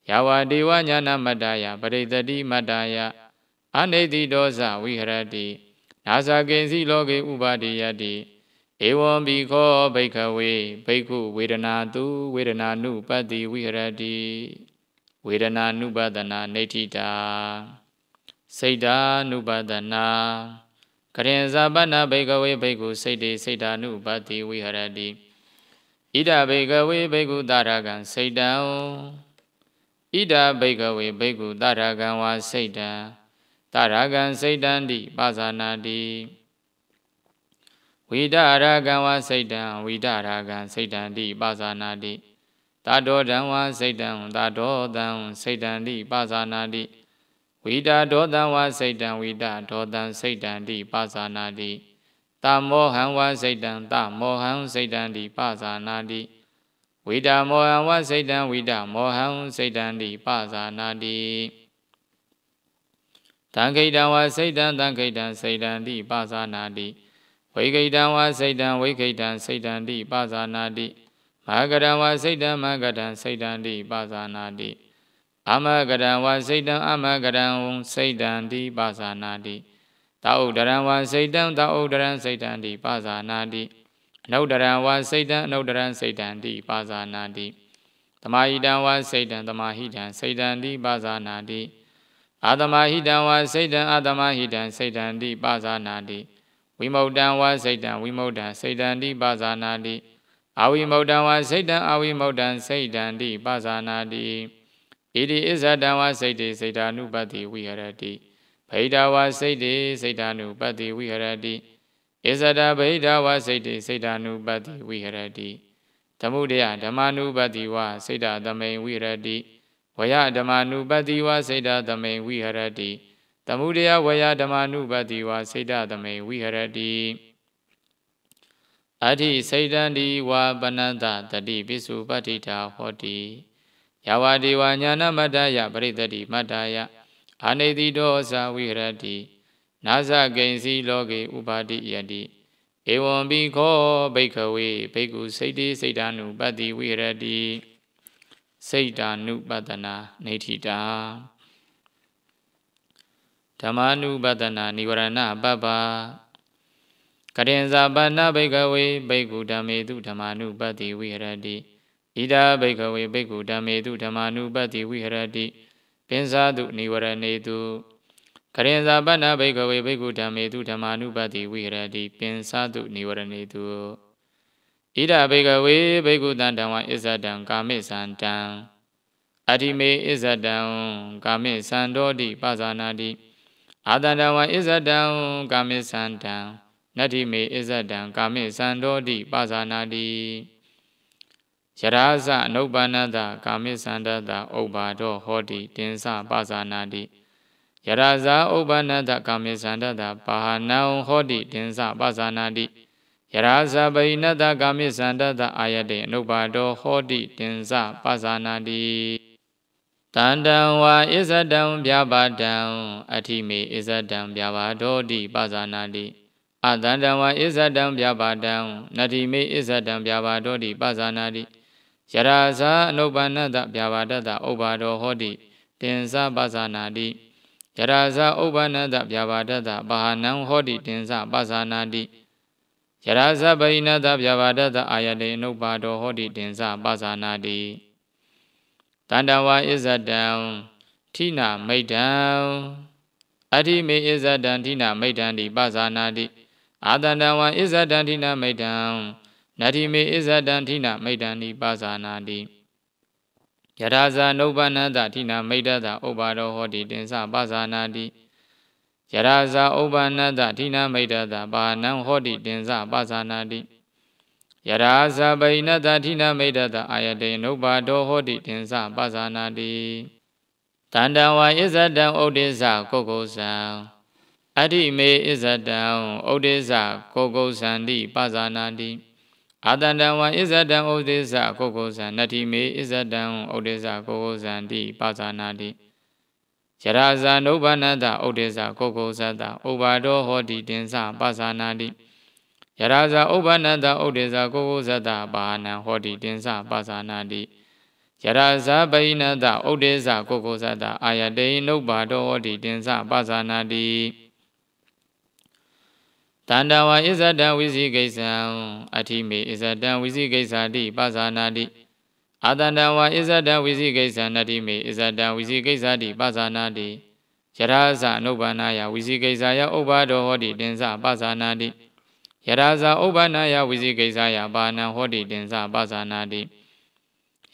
ယာဝဒေဝညာနာမတ္တယပရိသတိမတ္တယအနိတိဒောဇဝိဟရတိနာဇကိဉ္စီလောကေဥပါတိယတိဧဝံဘိခောဘိက္ခဝေဘိက္ခုဝေဒနာတုဝေဒနာနုပတ္တိဝိဟရတိဝေဒနာနုပဒနာနေဋ္ဌိတာစိတ်တာနုပဒနာကရင်ဇာပနဘိက္ခဝေဘိက္ခုစိတ်တေစိတ်တာနုပတ္တိဝိဟရတိဣဒဘိက္ခဝေဘိက္ခုတရကံစိတ်တံဣဒဘိက္ခဝေဘိက္ခုတရကံဝါစိတ်တံတရကံစိတ်တံတိပါဇာနာတိဝိဒရကံဝါစိတ်တံဝိဒရကံစိတ်တံတိပါဇာနာတိတာဒောတံဝါစိတ်တံတာဒောတံစိတ်တံတိပါဇာနာတိဝိဒဒောတံဝါစိတ်တံဝိဒဒောတံစိတ်တံတိပါဇာနာတိတမောဟံဝါစိတ်တံတမောဟံစိတ်တံတိပါဇာနာတိဝိဒမောဟံဝစိတ်တံဝိဒမောဟံစိတ်တံတိပါဇာနာတိတံခိတံဝစိတ်တံတံခိတံစိတ်တံတိပါဇာနာတိဝိခိတံဝစိတ်တံဝိခိတံစိတ်တံတိပါဇာနာတိမဂရံဝစိတ်တံမဂရံစိတ်တံတိပါဇာနာတိအမဂရံဝစိတ်တံအမဂရံစိတ်တံတိပါဇာနာတိသာဥဒရံဝစိတ်တံသာဥဒရံစိတ်တံတိပါဇာနာတိအနုဒရံဝစိတ်တံအနုဒရံစိတ်တံတိပါဇာနာတိသမာဟိတံဝစိတ်တံသမာဟိတံစိတ်တံတိပါဇာနာတိအာသမာဟိတံဝစိတ်တံအာသမာဟိတံစိတ်တံတိပါဇာနာတိဝိမုတ်တံဝစိတ်တံဝိမုတ်တံစိတ်တံတိပါဇာနာတိအဝိမုတ်တံဝစိတ်တံအဝိမုတ်တံစိတ်တံတိပါဇာနာတိဣတိဣဇဒံဝစိတ်တေစိတ်တာနုပတ္တိဝိဟရတိဗိဒာဝစိတ်တေစိတ်တာနုပတ္တိဝိဟရတိဣဇဒဗိဒာဝစိတ်တေစိတ်တာနုပတ္တိဝိဟရတိသမုဒယဓမ္မနုပတ္တိဝစိတ်တာသမိန်ဝိဟရတိဝယဓမ္မနုပတ္တိဝစိတ်တာသမိန်ဝိဟရတိသမုဒယဝယဓမ္မနုပတ္တိဝစိတ်တာသမိန်ဝိဟရတိအဋ္ဌိစိတ်တံတိဝပနတတတိပိစုပတ္တိတာဟောတိယာဝဒေဝညာနာမတ္တယပရိသတိမတ္တယအာနိတိဒောဇဝိဟရတိနာဇကိဉ္စီလောကေဥပါတိယတိဧဝံဘိခောဘိက္ခဝေဘိက္ခုစိတ်တေစိတ်တာနုပတ္တိဝိဟရတိစိတ်တာနုပတနာနေဋ္ဌိတာဓမ္မာနုပတနာနိဝရဏပပ္ပကရင်ဇာပနဘိက္ခဝေဘိက္ခုဓမ္မေတုဓမ္မာနုပတ္တိဝိဟရတိဣဒဘိက္ခဝေဘိက္ခုဓမ္မေတုဓမ္မာနုပတ္တိဝိဟရတိပင်စာတုနိဝရဏေတုကရင်ဇာပနဘိက္ခဝေဘိက္ခုဓမ္မေတုဓမ္မာနုပတ္တိဝိဟရတိပင်စာတုနိဝရဏေတုဣဒဘိက္ခဝေဘိက္ခုတံတံဝဣဇဒံကာမိသံတံအဋ္ဌိမေဣဇဒံကာမိသံတောတိပါဇာနာတိအာတန္တဝဣဇဒံကာမိသံတံနတ္ထိမေဣဇဒံကာမိသံတောတိပါဇာနာတိယရာဇအနုပ္ပန္နတကာမိသန္တတဥပ္ပါဒောဟောတိတင်္စပါဇာနာတိယရာဇဥပ္ပန္နတကာမိသန္တတပါဟနံဟောတိတင်္စပါဇာနာတိယရာဇဗိနတကာမိသန္တတအာယတေအနုပ္ပါဒောဟောတိတင်္စပါဇာနာတိတန္တံဝါဣဇဒံဗျာပါဒံအဋ္ဌိမေဣဇဒံဗျာပါဒောတိပါဇာနာတိအတန္တံဝါဣဇဒံဗျာပါဒံနတ္ထိမေဣဇဒံဗျာပါဒောတိပါဇာနာတိယရာဇအနုပ္ပန္နတဗျာပါဒတဥပ္ပါဒောဟောတိ တင်္စပဇာနာတိယရာဇဥပ္ပန္နတဗျာပါဒတဘာဟနံဟောတိတင်္စပဇာနာတိယရာဇပရိဏတဗျာပါဒတအာယတေအနုပါဒောဟောတိတင်္စပဇာနာတိတန္တဝါဣဇတံထိနာမိတ်တံအထိမေဣဇတံထိနာမိတ်တံတိပဇာနာတိအာတန္တဝါဣဇတံထိနာမိတ်တံနတိမေဣဇတံထိနာမိတ်တံတိပဇာနာတိယရာဇနုပ္ပန္နတထိနာမိတ်တတဥပ္ပါဒောဟောတိတင်္စပဇာနာတိယရာဇဥပ္ပန္နတထိနာမိတ်တတဘာနံဟောတိတင်္စပဇာနာတိယရာဇပရိဏတထိနာမိတ်တအာယတေနုပ္ပါဒောဟောတိတင်္စပဇာနာတိတန္တဝါဣဇတံဥဒိစ္စကုက္ကုဇံအဋ္ဌိမေဣဇတံဥဒိစ္စကုက္ကုဇံတိပဇာနာတိအာတန္တဝါဣဇတံဥဒိစ္စကုက္ကုဇံနတ္ထိမေဣဇတံဥဒိစ္စကုက္ကုဇံတိပဇာနာတိယရာဇနုပ္ပန္နတဥဒိစ္စကုက္ကုဇတဥပ္ပါဒောဟောတိတင်္စပဇာနာတိယရာဇဥပ္ပန္နတဥဒိစ္စကုက္ကုဇတဘာနံဟောတိတင်္စပဇာနာတိယရာဇပရိဏတဥဒိစ္စကုက္ကုဇတအာယတေနုပ္ပါဒောဟောတိတင်္စပဇာနာတိတန္တဝါဣဇတံဝိဇိကိစ္စံအဋ္ဌိမေဣဇတံဝိဇိကိစ္ဆာတိပဇာနာတိအာတန္တဝါဣဇတံဝိဇိကိစ္ဆာနတ္တိမေဣဇတံဝိဇိကိစ္ဆာတိပဇာနာတိယရာဇအနုပ္ပန္နာယဝိဇိကိစ္ဆာယဥပ္ပါဒောဟောတိတင်္စပဇာနာတိယရာဇဥပ္ပန္နာယဝိဇိကိစ္ဆာယဘာနံဟောတိတင်္စပဇာနာတိ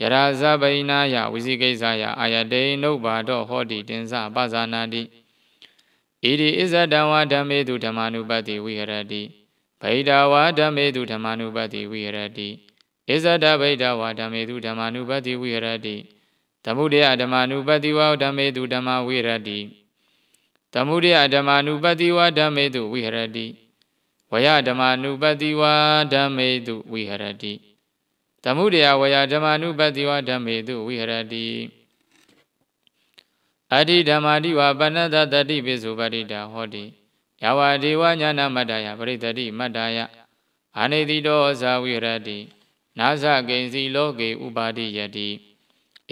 ယရာဇပရိဏာယဝိဇိကိစ္ဆာယအာယတေနုပ္ပါဒောဟောတိတင်္စပဇာနာတိဣတိဣဇဒံဝဓမ္မေတုဓမ္မာနုပတ္တိဝိဟရတိဗိဒာဝဓမ္မေတုဓမ္မာနုပတ္တိဝိဟရတိဣဇဒဗိဒာဝဓမ္မေတုဓမ္မာနုပတ္တိဝိဟရတိသမုဒယဓမ္မာနုပတ္တိဝဓမ္မေတုဓမ္မာဝိဟရတိသမုဒယဓမ္မာနုပတ္တိဝဓမ္မေတုဝိဟရတိဝယဓမ္မာနုပတ္တိဝဓမ္မေတုဝိဟရတိသမုဒယဝယဓမ္မာနုပတ္တိဝဓမ္မေတုဝိဟရတိအဋ္ဌိဓမ္မာတိဝပဏ္ဏတတတိပိစုပရိတာဟောတိယဝဒေဝညာနာမတ္တယပရိတတိမတ္တယအာနေတိတောဇာဝိဟရတိနာဇကိဉ္စီလောကေဥပါတိယတိ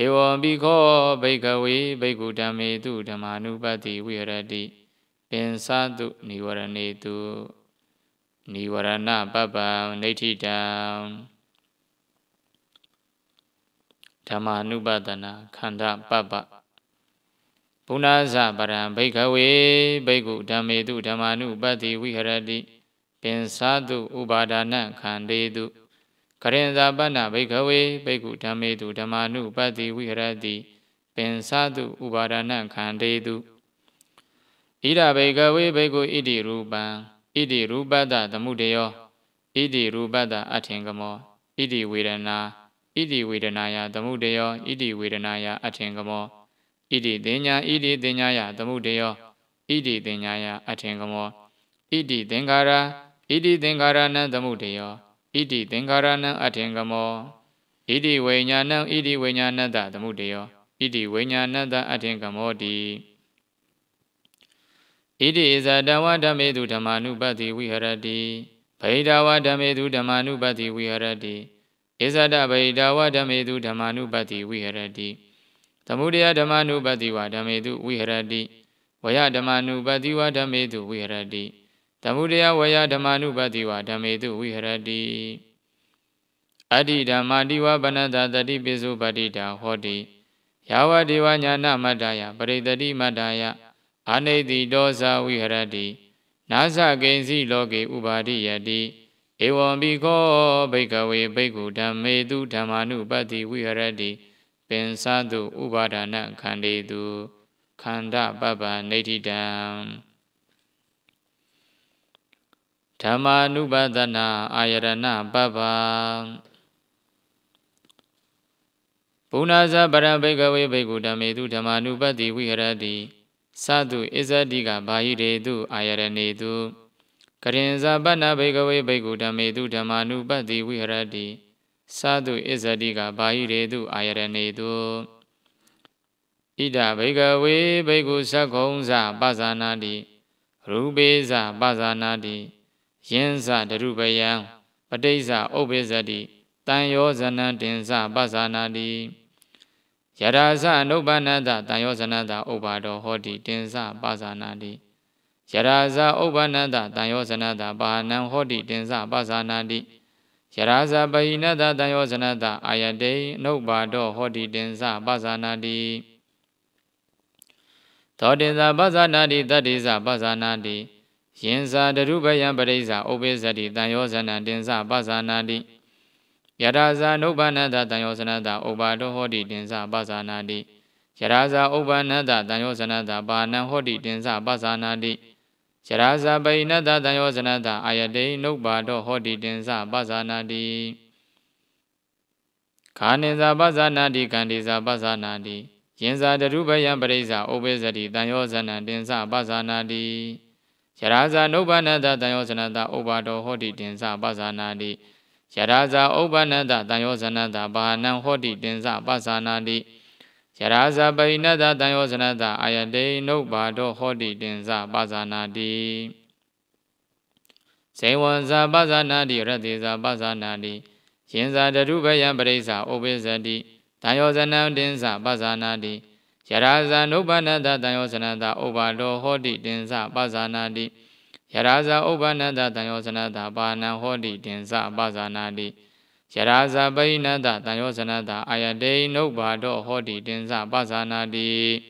ဧဝံပိခောဘိကဝေဘိက္ခုဓမ္မေတုဓမ္မာနုပတ္တိဝိဟရတိပင်စတုနိဝရဏေတုနိဝရဏပပ္ပံနေဋ္ဌိတံဓမ္မာနုပတနာခန္ဓာပပ္ပပုဏ္ဏဇပရံဘိကဝေဘိက္ခုဓမ္မေတုဓမ္မာနုပတ္တိဝိဟရတိပင်စတုဥပါဒနာခန္တေတုကရင်ဇပနဘိကဝေဘိက္ခုဓမ္မေတုဓမ္မာနုပတ္တိဝိဟရတိပင်စတုဥပါဒနာခန္တေတုဣဒဘိကဝေဘိက္ခုဣတိရူပံဣတိရူပတ္တသမုဒယောဣတိရူပတ္တအထင်ကမောဣတိဝေဒနာဣတိဝေဒနာယသမုဒယောဣတိဝေဒနာယအထင်ကမောဣတိတင်ညာဣတိတင်ညာယသမုဒယောဣတိတင်ညာယအထင်ကမောဣတိသင်္ခါရဣတိသင်္ခါရနံသမုဒယောဣတိသင်္ခါရနံအထင်ကမောဣတိဝိညာဏံဣတိဝိညာဏတသမုဒယောဣတိဝိညာဏတအထင်ကမောတိဣတိဣဇဒဝဓမ္မေတုဓမ္မာနုပတ္တိဝိဟရတိဗိဒာဝဓမ္မေတုဓမ္မာနုပတ္တိဝိဟရတိဣဇဒဗိဒာဝဓမ္မေတုဓမ္မာနုပတ္တိဝိဟရတိသမုဒယဓမ္မာနုပတ္တိဝဓမ္မေတုဝိဟရတိဝယဓမ္မာနုပတ္တိဝဓမ္မေတုဝိဟရတိသမုဒယဝယဓမ္မာနုပတ္တိဝဓမ္မေတုဝိဟရတိအဋ္ဌိဓမ္မာတိဝပဏ္ဏတတတိပိစုပတိတာဟောတိယဝဒေဝညာနာမတ္တယပရိတတိမတ္တယအာနေတိတောဇာဝိဟရတိနာဇကိဉ္စီလောကေဥပါတိယတိဧဝံပိခောဘိကဝေဘိက္ခုဓမ္မေတုဓမ္မာနုပတ္တိဝိဟရတိပင်စတုဥပါဒနာခန္တေတုခန္ဓာပပ္ပနေဋ္ဌိတံဓမ္မာနုပဒနာအာယရဏပပ္ပပုဏ္ဏဇပရံဘိကဝေဘိက္ခုဓမ္မေတုဓမ္မာနုပတ္တိဝိဟရတိသတုဣဇတိကဘာဟိရေတုအာယရဏေတုကရင်ဇပနဘိကဝေဘိက္ခုဓမ္မေတုဓမ္မာနုပတ္တိဝိဟရတိသတုဣဇတိကဘာဟိရေတုအာယရဏေတုဣဒဘိကဝေဘိက္ခုသက္ကုံဇပဇာနာတိရူပေဇပဇာနာတိယင်းဇဒရုပယံပဋိစ္ဆဥပ္ပဇ္ဇတိတံယောဇနံတင်ဇပဇာနာတိယ Yarasa Nobanada Dayosanada Obado Hodi Dinsa Bazanadi Yarasa Obanada Dayosanada Bahanan Hodi Dinsa Bazanadi Yarasa Bainada Dayosanada Ayade Nobado Hodi Dinsa Bazanadi Todinsa Bazanadi Dadisa Bazanadi Yinsa Darubayan Badisa Obesadi Dayosana Dinsa Bazanadi Yarasa Nobanada Dayosanada Obado Hodi Dinsa Bazanadi Yarasa Obanada Dayosanada Bahanan Hodi Dinsa Bazanadi Yarasa Bainada Dayosanada Ayade Nobado Hodi Dinsa Bazanadi Kaninsa Bazanadi Kandisa Bazanadi Yinsa Darubayan Badisa Obesadi Dayosana Dinsa Bazanadi Yarasa Nobanada Dayosanada Obado Hodi Dinsa Bazanadi Yarasa Obanada Dayosanada Bahanan Hodi Dinsa Bazanadi Yarasa Bainada Dayosanada Ayade Nobado Hodi Dinsa Bazanadi Sewansa Bazanadi Radisa Bazanadi Yinsa Darubayan Badisa Obesadi Dayosana Dinsa Bazanadi Yarasa Nobanada Dayosanada Obado Hodi Dinsa Bazanadi Yarasa Obanada Dayosanada Bahanan Hodi Dinsa Bazanadi Yarasa Bainada Dayosanada Ayade Nobado Hodi Dinsa Bazanadi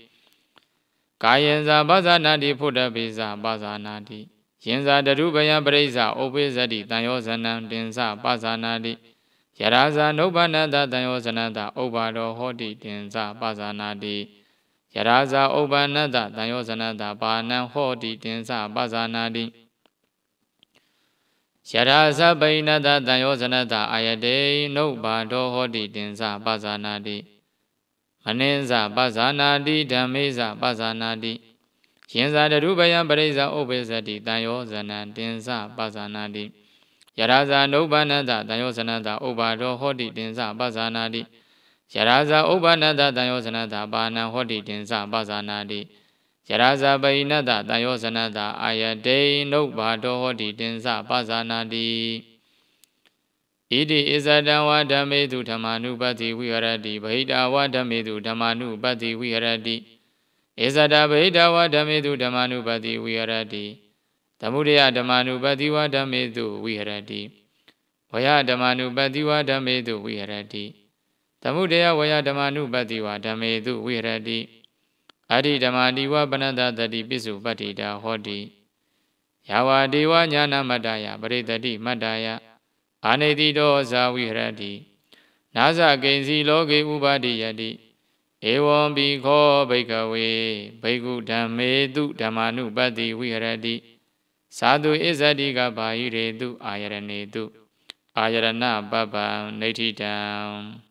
Kayensa Bazanadi Pudabisa Bazanadi Yinsa Darubayan Badisa Obesadi Dayosana Dinsa Bazanadi Yarasa Nobanada Dayosanada Obado Hodi Dinsa Bazanadi Yarasa Obanada Dayosanada Bahanan Hodi Dinsa Bazanadi Yarasa Bainada Dayosanada Ayade Nobado Hodi Dinsa Bazanadi Maninsa Bazanadi Dhammisa Bazanadi Yinsa Darubayan Badisa Obesadi Dayosana Dinsa Bazanadi Yarasa Nobanada Dayosanada Obado Hodi Dinsa Bazanadi Yarasa Obanada Dayosanada Bahanan Hodi Dinsa Bazanadi Yarasa Bainada Dayosanada Ayade Nobado Hodi Dinsa Bazanadi Idi Izadan Wadamedu Dhamanubati Viharadi Bahida Wadamedu Dhamanubati Viharadi Izada Bahida Wadamedu Dhamanubati Viharadi Tamudaya Dhamanubati Wadamedu Viharadi Vaya Dhamanubati Wadamedu Viharadi Tamudaya Vaya Dhamanubati Wadamedu Viharadi Adi Dhamadi wa Banada Dadi Bisu Batida Hodi Yawa Dewa Nyana Madaya Baridadi Madaya Anedi Doza Viharadi Nasa Genzi Loge Ubadi Yadi Ewan Biko Bikawe Baiku Dhamedu Dhamanu Badi Viharadi Sadhu Izadiga Bahiredu Ayaranedu Ayarana Baba Netidam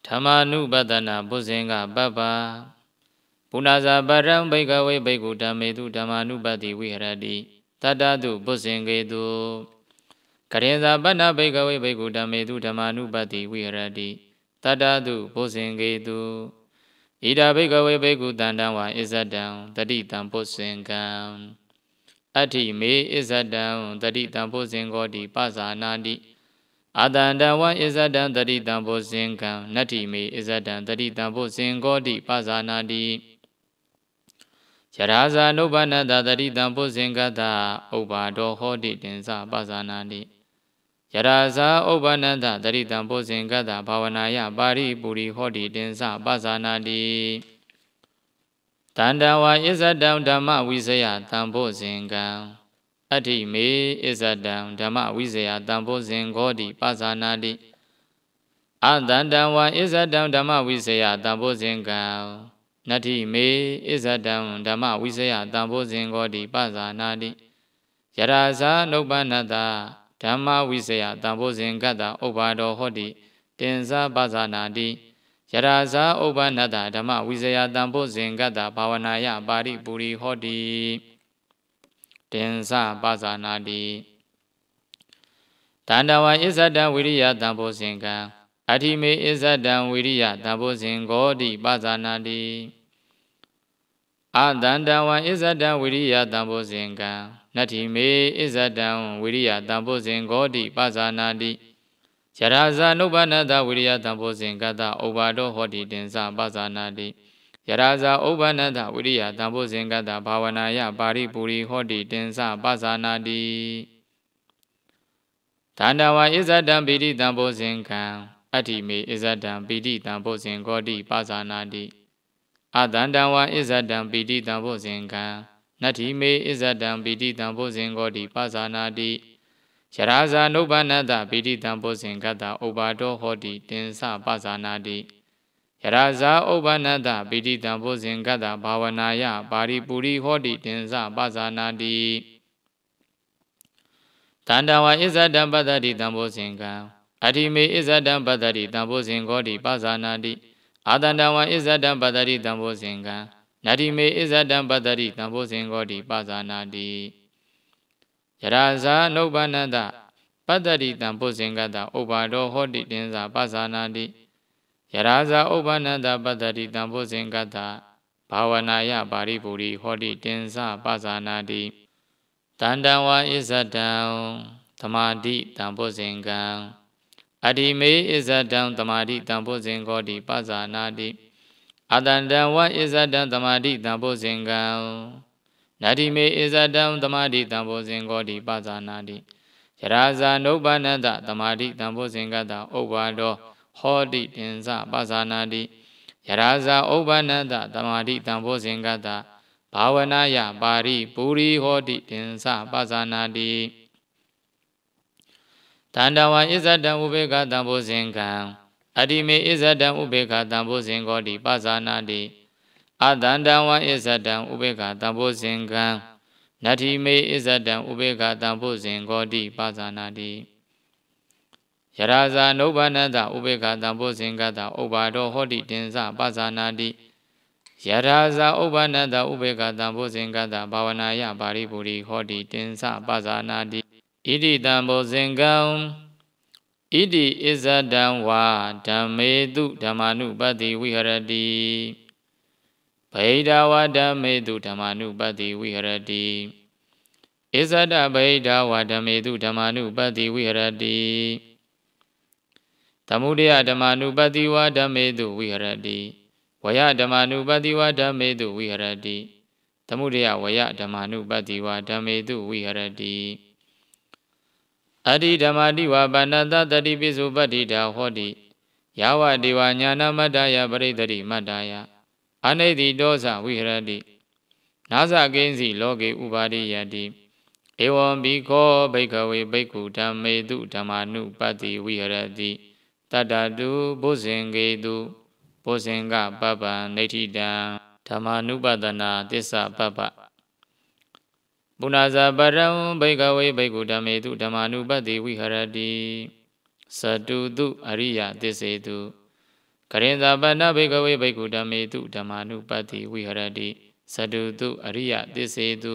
Dhamanu Badana Buzenga Baba Punaza Baram Bikawe Baiku Dhamedu Dhamanu Badi Viharadi Tadadu Buzengedu Karenza Bana Bikawe Baiku Dhamedu Dhamanu Badi Viharadi Tadadu Buzengedu Ida Bikawe Baiku Dandawa Izadam Taditam Buzengam Ati Me Izadam Taditam Buzengodi Pazanadi Adandawa Izadam Taditam Buzengam Nati Me Izadam Taditam Buzengodi Pazanadi Yarasa Nobanada Taditam Buzengada Obado Hodi Dinsa Pazanadi Yarasa Obanada Taditam Buzengada Bhavanaya Bari Puri Hodi Dinsa Pazanadi Tandawa Izadam Dhamma Visaya Tambo Zengam Ati Me Izadam Dhamma Visaya Tambo Zengodi Pazanadi Adandawa Izadam Dhamma Visaya Tambo Zengam Nati Me Izadam Dhamma Visaya Tambo Zengodi Pazanadi Yarasa Nobanada Dhamma Visaya Tambo Zengada Obado Hodi Dinsa Pazanadi Yarasa Obanada Dhamma Visaya Tambo Zengada Bhavanaya Bari Puri Hodi Dinsa Pazanadi Tandawa Izadam Viriya Tambo Zengam Ati Me Izadam Viriya Tambo Zengodi Pazanadi Adandawa Izadam Viriya Tambo Zengam Nati Me Izadam Viriya Tambo Zengodi Pazanadi ရာဇာနုပ္ပန္နတဝိရိယတံဘောဇင်ကတ္တဥပါဒောဟောတိတင်္စပဇာနာတိယရာဇာဥပ္ပန္နတဝိရိယတံဘောဇင်ကတ္တဘာဝနာယပါရိပူရိဟောတိတင်္စပဇာနာတိသန္တဝါဣဇတံပိတိတံဘောဇင်ကံအတ္တိမေဣဇတံပိတိတံဘောဇင်ကောတိပဇာနာတိအတန္တဝါဣဇတံပိတိတံဘောဇင်ကံနတ္ထိမေဣဇတံပိတိတံဘောဇင်ကောတိပဇာနာတိယရာဇာနုပ္ပန္နတပိတိတံဘောဇင်ကတ္တဥပါဒောဟောတိတင်္စပဇာနာတိယရာဇာဥပ္ပန္နတပိတိတံဘောဇင်ကတ္တဘာဝနာယပါရိပူရိဟောတိတင်္စပဇာနာတိတန္တဝါဣဇတံပတ္တိတံဘောဇင်ကံအတ္တိမေဣဇတံပတ္တိတံဘောဇင်ကောတိပဇာနာတိအာတန္တဝါဣဇတံပတ္တိတံဘောဇင်ကံနတ္တိမေဣဇတံပတ္တိတံဘောဇင်ကောတိပဇာနာတိယရာဇာနုပ္ပန္နတပတ္တိတံဘောဇင်ကတ္တဥပါဒောဟောတိတင်္စပဇာနာတိယရာဇာဥပ္ပန္နတပတ္တိတံဘောဇင်ကတ္တဘာဝနာယပါရိပူရိဟောတိတင်္စပဇာနာတိတန္တဝါဣဇတံသမာဓိတံဘောဇင်ကံအတ္တိမေဣဇတံသမာဓိတံဘောဇင်ကောတိပဇာနာတိအတန္တဝါဣဇတံသမာဓိတံဘောဇင်ကံနတ္တိမေဣဇတံသမာဓိတံဘောဇင်ကောတိပဇာနာတိယရာဇာနုပ္ပန္နတသမာဓိတံဘောဇင်ကတ္တဥပါဒောဟောတိတင်္စပဇာနာတိယရာဇာဥပ္ပန္နတသမာဓိတံဘောဇင်ကတ္တဘာဝနာယပါရိပူရိဟောတိတင်္စပဇာနာတိတန္တဝါဣဇတံဥပေက္ခတံဘောဇင်ကံအတ္တိမေဣဇတံဥပေက္ခတံဘောဇင်ကောတိပဇာနာတိအတန္တဝါဣဇတံဥပေက္ခတံဘောဇင်ကံနတ္ထိမေဣဇတံဥပေက္ခတံဘောဇင်ကောတိပဇာနာတိယရာဇာနုပ္ပန္နတဥပေက္ခတံဘောဇင်ကတ္တဥပါဒောဟောတိတင်္စပဇာနာတိယရာဇာဥပ္ပန္နတဥပေက္ခတံဘောဇင်ကတ္တဘာဝနာယပါရိပူရိဟောတိတင်္စပဇာနာတိဣတိတံဘောဇင်ကံဣတိဣဇတံဝါဓမ္မေတုဓမ္မာနုပတ္တိဝိဟရတိဗိဒဝါဓမ္မေတုဓမ္မာနုပတ္တိဝိဟရတိဣဇဒဗိဒဝါဓမ္မေတုဓမ္မာနုပတ္တိဝိဟရတိသမုဒယဓမ္မာနုပတ္တိဝါဓမ္မေတုဝိဟရတိဝယဓမ္မာနုပတ္တိဝါဓမ္မေတုဝိဟရတိသမုဒယဝယဓမ္မာနုပတ္တိဝါဓမ္မေတုဝိဟရတိအတ္တိဓမ္မာတိဝါပဏ္ဏတတတိပိစုပတ္တိတာဟောတိယဝဒေဝညာနာမတ္တယပရိသတိမတ္တယအနိတိဒောဇဝိဟရတိနာဇကိဉ္စီလောကေဥပါရိယတိဧဝံဘိခောဘိကဝေဘိက္ခုဓမ္မေတုဓမ္မာနုပတ္တိဝိဟရတိတတ္တတုဘုဇင်ကေတုဘုဇင်ကပပ္ပံနေဋ္ဌိတံဓမ္မာနုပတနာသစ္စာပပ္ပပုဏ္ဏဇာပရံဘိကဝေဘိက္ခုဓမ္မေတုဓမ္မာနုပတ္တိဝိဟရတိသတုတုအရိယသစ္စေတုကရင်ဇာပဏဘိကဝေဘိက္ခုဓမ္မေတုဓမ္မာနုပတ္တိဝိဟရတိသတုတုအရိယသစ္စေတု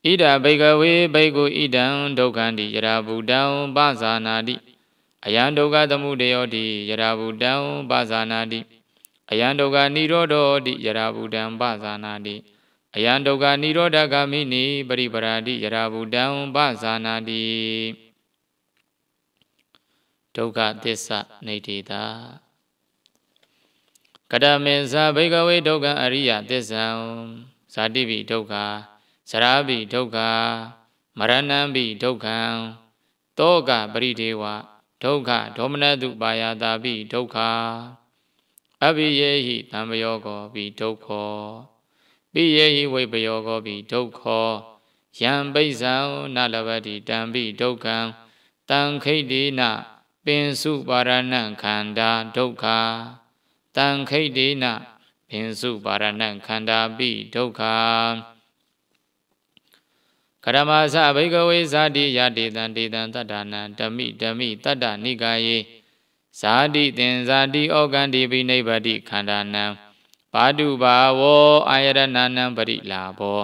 ဣဒဘိကဝေဘိက္ခုဣဒံဒုက္ခန္တိယရာဗုဒံပဇာနာတိအယံဒုက္ခသမုဒယောတိယရာဗုဒံပဇာနာတိအယံဒုက္ခនិရောဓောတိယရာဗုဒံပဇာနာတိအယံဒုက္ခនិရောဓဂမိနိပရိပရာတိယရာဗုဒံပဇာနာတိဒုက္ခသစ္စာနေတိတာကတမေဇာဘိကဝေဒုက္ခအရိယသစ္ဆံဇာတိပိဒုက္ခဇရာပိဒုက္ခမရဏံပိဒုက္ခံတောကပရိဒေဝဒုက္ခဒေါမနတုပါယတာပိဒုက္ခအဘိယေဟိသံပယောကောပိဒုက္ခောပိယေဟိဝိပယောကောပိဒုက္ခောယံပိဇံနလဘတိတံပိဒုက္ခံတံခိတေနပင်စုပါရဏံခန္ဓာဒုက္ခတံခိတေနပင်စုပါရဏံခန္ဓာပိဒုက္ခကရမသဘိကဝေဇာတိယတေတံတေတံတတ္တနံဓမိဓမိတတ္တနိကာယေဇာတိသင်္ဇာတိဩကန္တိပိနိဗ္ဗတိခန္ဓာနံပါတုဘာဝောအာယရဏနံပရိလာဘော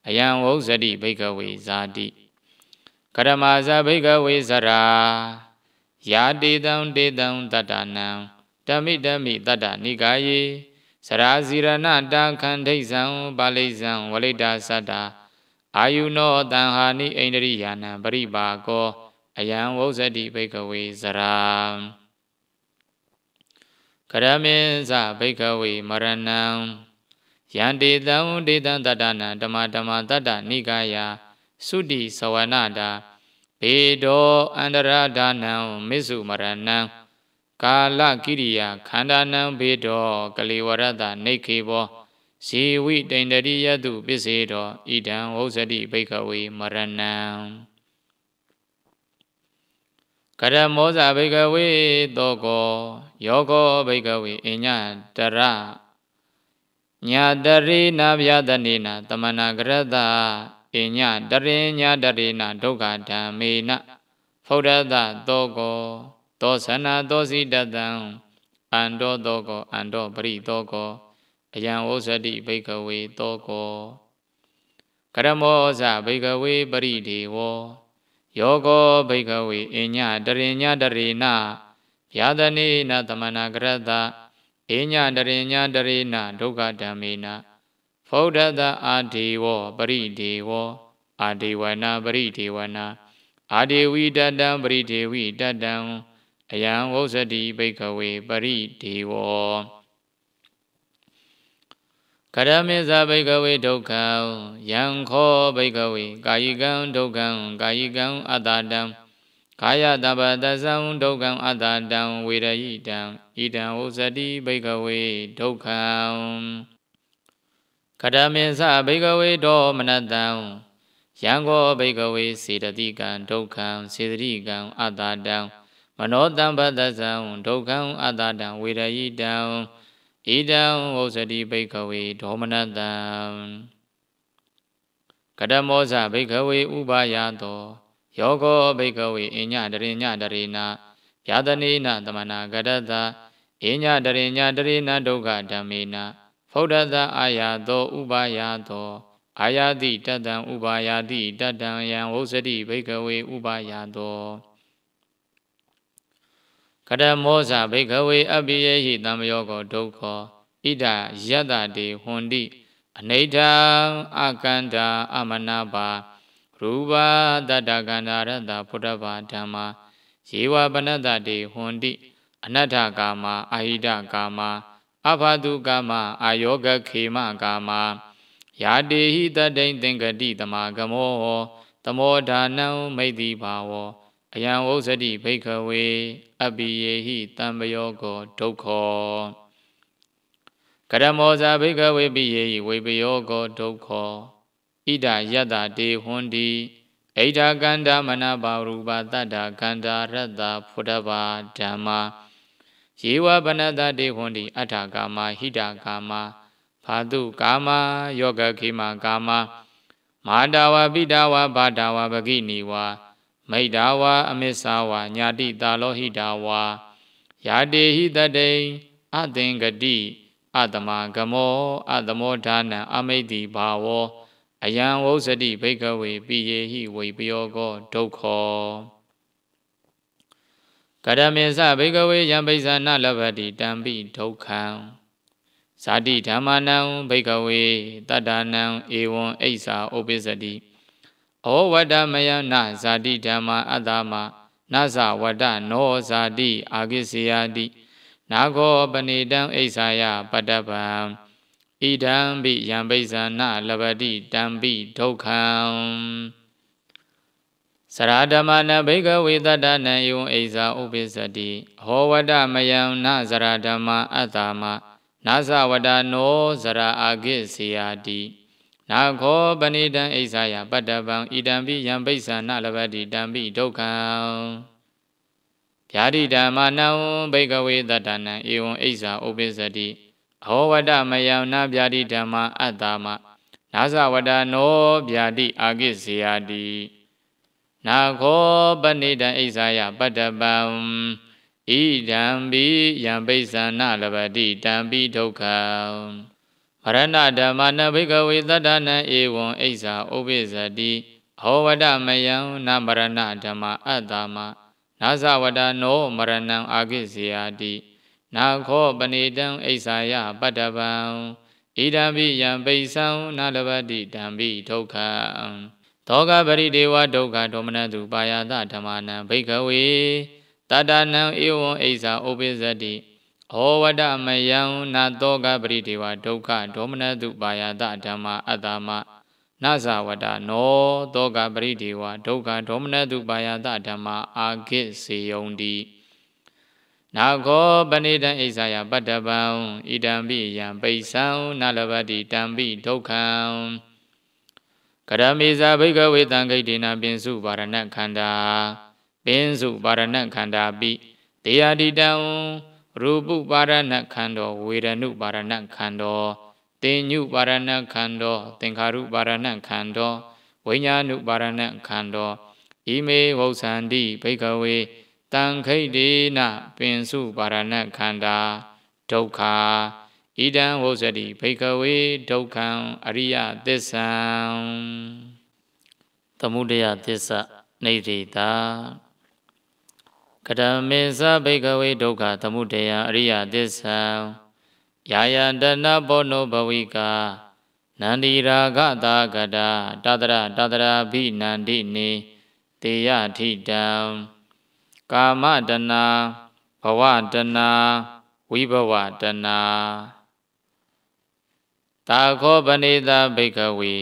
အယံဝုဇ္ဇတိဘိကဝေဇာတိကရမသဘိကဝေဇရာယာတေတံတေတံတတ္တနံဓမိဓမိတတ္တနိကာယေစရာဇီရဏတာခန္ဓိဇံပါဠိဇံဝလိတာသတ္တာအာယုနောတံဟာနိဣန္ဒရိယာနံပရိပါကော အယံဝုဇ္ဇတိဘိကဝေဇရာကရမေဇဘိကဝေမရဏံယံတေတံဒေတံတတ္တနံဓမ္မဓမ္မတတ္တနိကာယသုတိသဝနတာဘေဒောအန္တရဒါနံမစ္စုမရဏံကာလကိရိယာခန္ဓာနံဘေဒောကလေဝရတနေခေဘောဇေဝိတိန္ဒရိယတုပစ္စေတောဣဒံဝုဇ္ဇတိဘိကဝေမရဏံကရမောဇဘိကဝေတောကောယောကောဘိကဝေအညတရညာတရိနာဗျာတနေနာတမနာကရတအညတရိညာတရိနာဒုက္ခဓမ္မေနဖုဒ္ဓတတောကောသောသနာသောစီတတံအန္တောတောကောအန္တောပရိတောကောအယံဝုဇ္ဇတိဘိကဝေတောကောကရမောဇဘိကဝေပရိဒေဝောယောကောဘိကဝေအညတရိညာတရိနာဗျာတနေနသမနာကရတအညတရိညာတရိနာဒုက္ခဓမ္မေနဖုဒ္ဓတအာဒေဝောပရိဒေဝောအာဒေဝနာပရိဒေဝနာအာဒေဝိတတံပရိဒေဝိတတံအယံဝုဇ္ဇတိဘိကဝေပရိဒေဝောကရမေဇဘိကဝေဒုက္ခံယံခောဘိကဝေကာယိကံဒုက္ခံကာယိကံအတ္တတံကာယတပ္ပတသံဒုက္ခံအတ္တတံဝေရယိတံဣဒံဝုဇ္ဇတိဘိကဝေဒုက္ခံကရမေဇဘိကဝေဒောမနတံယံခောဘိကဝေစေတတိကံဒုက္ခံစေတတိကံအတ္တတံမနောတံပတသံဒုက္ခံအတ္တတံဝေရယိတံဣဒံဝုဇ္ဇတိဘိကဝေဒေါမနတံကတမောဇဘိကဝေဥပါယတောယောကောဘိကဝေအညတရိညတရိနာဗျာတနေနသမနာကရတအညတရိညတရိနာဒုက္ခဓမ္မေနဖုဒ္ဓတအာယတောဥပါယတောအာယတိတတံဥပါယတိတတံယံဝုဇ္ဇတိဘိကဝေဥပါယတောကတမောဇဘိကဝေအပိယေဟိတံမယောကောဒုက္ခောဣဒယတတေဟွန်တိအနိဋ္ဌံအကန္တာအမနာပါရူပတတ္တကန္တာရတ္တဖုဒ္ဓဘာဓမ္မာယေဝပနတတေဟွန်တိအနတ္ထကာမအာဟိတကာမအဘတုကာမအာယောဂခေမကာမယာတေဟိတတိန်သင်္ကတိတမဂမောသမောဒါနံမိတ်တိဘာဝောအယံဝုဇ္ဇတိဘိကဝေအပိယေဟိတံပယောကောဒုက္ခောကရမောဇဘိကဝေပိယေဟိဝေပယောကောဒုက္ခောဣဒယတတေဟွန်တိဣဒကန္တာမနဘာရူပတတ္တကန္တာရတ္တဖုဒ္ဓဘာဓမ္မာယေဝပနတတေဟွန်တိအဋ္ဌကာမဟိတကာမဘာတုကာမယောဂခေမကာမမာတာဝပိတာဝဘာတာဝပဂိနီဝမိတ်တာဝအမစ္ဆာဝညာတိတာလောဟိတာဝယာတေဟိတတေအသင်္ကတိအတမဂမောအတမောဒါနံအမိတ်တိဘာဝောအယံဝုဇ္ဇတိဘိကဝေပိယေဟိဝေပယောကောဒုက္ခောကရမေဇဘိကဝေယံပိဇာနလဘတိတံပိဒုက္ခံဇာတိဓမ္မာနံဘိကဝေတတ္တနံဧဝံအိစ္ဆာဥပိစ္ဆတိဩဝတ္တမယနာဇာတိဓမ္မာအတ္တမနသဝတ္တနောဇာတိအာဂိစေယတိနာခောပဏိတံအိစ္ဆာယပတ္တဗံဣဒံဘိယံပိဇာနလဘတိတံပိဒုက္ခံစရာဓမ္မနဘိကဝေတတ္တနံယုံအိစ္ဆာဥပိစ္ဆတိဟောဝတ္တမယံနစရာဓမ္မာအတ္တမနသဝတ္တနောဇရာအာဂိစေယတိနာခောပဏိတံအိစ္ဆာယပတ္တဗံဣဒံဘိယံပိစ္ဆာနလဘတိတံပိဒုက္ခံဗျာတိဓမ္မာနံဘိကဝေတတ္တနံဧဝံအိစ္ဆာဥပိစ္ဆတိအဟောဝတ္တမယံနာဗျာတိဓမ္မာအတ္တမနာသဝတ္တနောဗျာတိအာဂိစေယတိနာခောပဏိတံအိစ္ဆာယပတ္တဗံဣဒံဘိယံပိစ္ဆာနလဘတိတံပိဒုက္ခံမရဏဓမ္မာနဘိကဝေတတ္တနံဧဝံအိစ္ဆာဥပိစ္ဆတိအဟောဝတ္တမယံနာမရဏဓမ္မာအတ္တမနာသဝတ္တနောမရဏံအာဂိစေယတိနာခောပဏိတံအိစ္ဆာယပတ္တဗံဣဒံဘိယံပိစ္ဆံနလဘတိတံပိဒုက္ခံတ သောကပရိဒေဝဒုက္ခဒေါမနတုပါယတဓမ္မာနံဘိကဝေတတနံဧဝံအိဇာဥပိသတိဩဝဒမယံနာသောကပရိဒေဝဒုက္ခဒေါမနတုပါယတဓမ္မာအတ္တမနာဇဝဒနောသောကပရိဒေဝဒုက္ခဒေါမနတုပါယတဓမ္မာအာဂိစေယုံတိနာခောပဏိတံဣဇာယပတ္တပံဣဒံပိယံပိသံနာလဘတိတံပိဒုက္ခံကရမေဇာဘိကဝေတံဂိတေနပင်စုပါရဏခန္ဓာပင်စုပါရဏခန္ဓာပိတေယတိတံရူပုပါရဏခန္ဓောဝေရဏုပါရဏခန္ဓောတင်ညုပါရဏခန္ဓောသင်္ခါရုပါရဏခန္ဓောဝိညာဏုပါရဏခန္ဓောဣမေဝုဇန္တိဘိကဝေတံခိတေနပင်စုပါရဏခန္ဓာဒုက္ခဣဒံဝုဇ္ဇတိဘိကဝေဒုက္ခံအရိယသစ္ဆံသမုဒယသစ္စာနေရိတာကတမေဇဘိကဝေဒုက္ခသမုဒယအရိယသစ္ဆံယာယတနာဘောနောဘဝိကာနန္ဒီရာဂတာကတာတတရဘိနန္တိနေတေယထိတံကာမတနာဘဝတနာဝိဘဝတနာတာခောပဏိတဘိကဝေ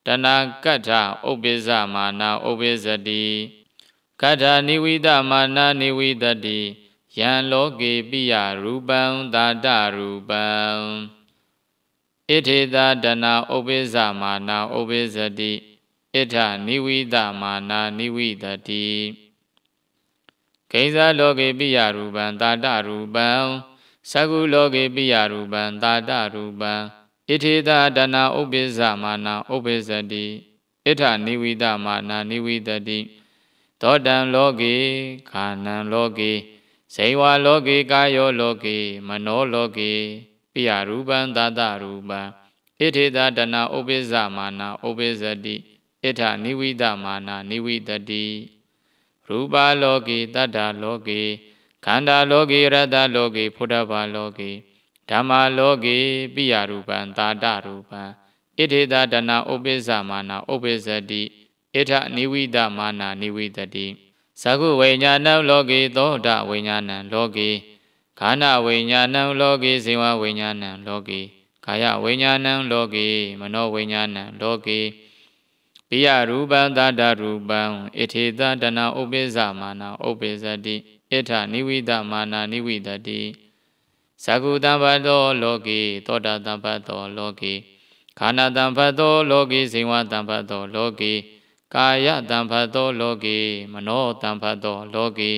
တနာကတ္ထဥပ္ပိဇမာနာဥပ္ပိဇတိကတ္ထနိဝိတမာနာနိဝိတတိယံလောကေပိယရူပံသာတရူပံဣထေသာတနာဥပ္ပိဇမာနာဥပ္ပိဇတိဣထနိဝိတမာနာနိဝိတတိကိဉ္စလောကေပိယရူပံသာတရူပံသကုလောကေပိယရူပံသာတရူပံဣထေသာတနာဥပ္ပိဇမာနာဥပ္ပိဇတိဣထနိဝိတမာနာနိဝိတတိသောတံလောကေခာနံလောကေဇေဝလောကေကာယောလောကေမနောလောကေပိယရူပံသာတရူပံဣထေသာတနာဥပ္ပိဇမာနာဥပ္ပိဇတိဣထနိဝိတမာနာနိဝိတတိရူပလောကေတတ္တလောကေခန္ဓာလောကေရတ္တလောကေဖုဒ္ဓဘာလောကေဓမ္မလောကေပိယရူပံသာတရူပံဣထေသာတနာဥပ္ပိဇမာနာဥပ္ပိဇတိဣထနိဝိတမာနာနိဝိတတိသကုဝိညာဏံလောကေသောတဝိညာဏံလောကေခန္ဓာဝိညာဏံလောကေဇေဝဝိညာဏံလောကေကာယဝိညာဏံလောကေမနောဝိညာဏံလောကေပိယရူပံသာတရူပံဣထေသာတနာဥပ္ပိဇမာနာဥပ္ပိဇတိဣထနိဝိတမာနာနိဝိတတိသကုတံဘတောလောကေသောတာတံဘတောလောကေခန္ဓာတံဘတောလောကေဇေဝတံဘတောလောကေကာယတံဘတောလောကေမနောတံဘတောလောကေ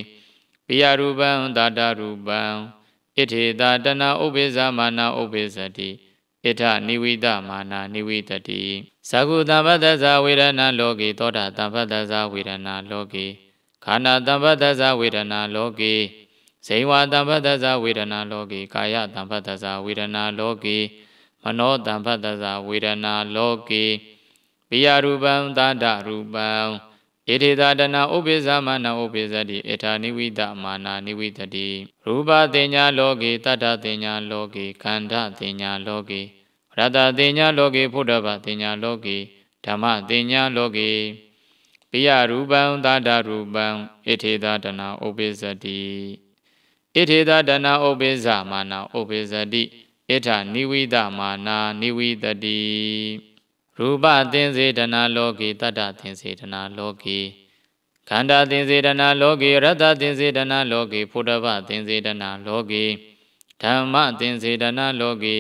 ပိယရူပံသာတရူပံဣထေသာတနာဥပ္ပိဇမာနာဥပ္ပိဇတိဣထနိဝိတမာနာနိဝိတတိသကုတံဘတ္တဇဝေဒနာလောကေသောတာတံဘတ္တဇဝေဒနာလောကေခန္ဓာတံဘတ္တဇဝေဒနာလောကေဇေဝတံဘတ္တဇဝေဒနာလောကေကာယတံဘတ္တဇဝေဒနာလောကေမနောတံဘတ္တဇဝေဒနာလောကေပိယရူပံသာတရူပံဣထေသာတနာဥပ္ပိဇမာနာဥပ္ပိဇတိဣထနိဝိတမာနာနိဝိတတိရူပတင်ညာလောကေတတ္တတင်ညာလောကေခန္ဓာတင်ညာလောကေရတ္တတင်ညာလောကေဖုဒ္ဓဘာတင်ညာလောကေဓမ္မတင်ညာလောကေပိယရူပံသာတရူပံဣထေသာတနာဥပ္ပိဇတိဣထေသာတနာဥပ္ပိဇမာနာဥပ္ပိဇတိဣထနိဝိတမာနာနိဝိတတိရူပသင်္စေတနာလောကေတတ္တသင်္စေတနာလောကေခန္ဓာသင်္စေတနာလောကေရတ္တသင်္စေတနာလောကေဖုဒ္ဓဘာသင်္စေတနာလောကေဓမ္မသင်္စေတနာလောကေ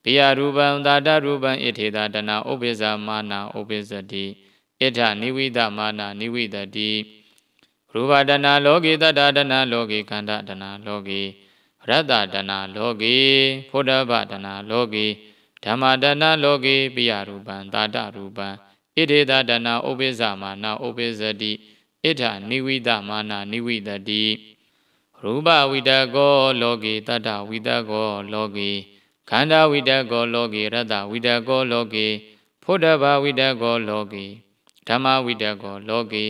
ပိယရူပံသာတရူပံဣထေသာတနာဥပ္ပိဇမာနာဥပ္ပိဇတိဣထနိဝိတမာနာနိဝိတတိရူပတနာလောကေတတ္တတနာလောကေခန္ဓာတနာလောကေရတ္တတနာလောကေဖုဒ္ဓဘာတနာလောကေဓမ္မတနာလောကေပိယရူပံသာတရူပံဣထေသာတနာဥပ္ပိဇမာနာဥပ္ပိဇတိဣထနိဝိတမာနာနိဝိတတိရူပဝိတကောလောကေတတ္တဝိတကောလောကေခန္ဓာဝိတကောလောကေရတ္တဝိတကောလောကေဖုဒ္ဓဘာဝိတကောလောကေဓမ္မဝိတကောလောကေ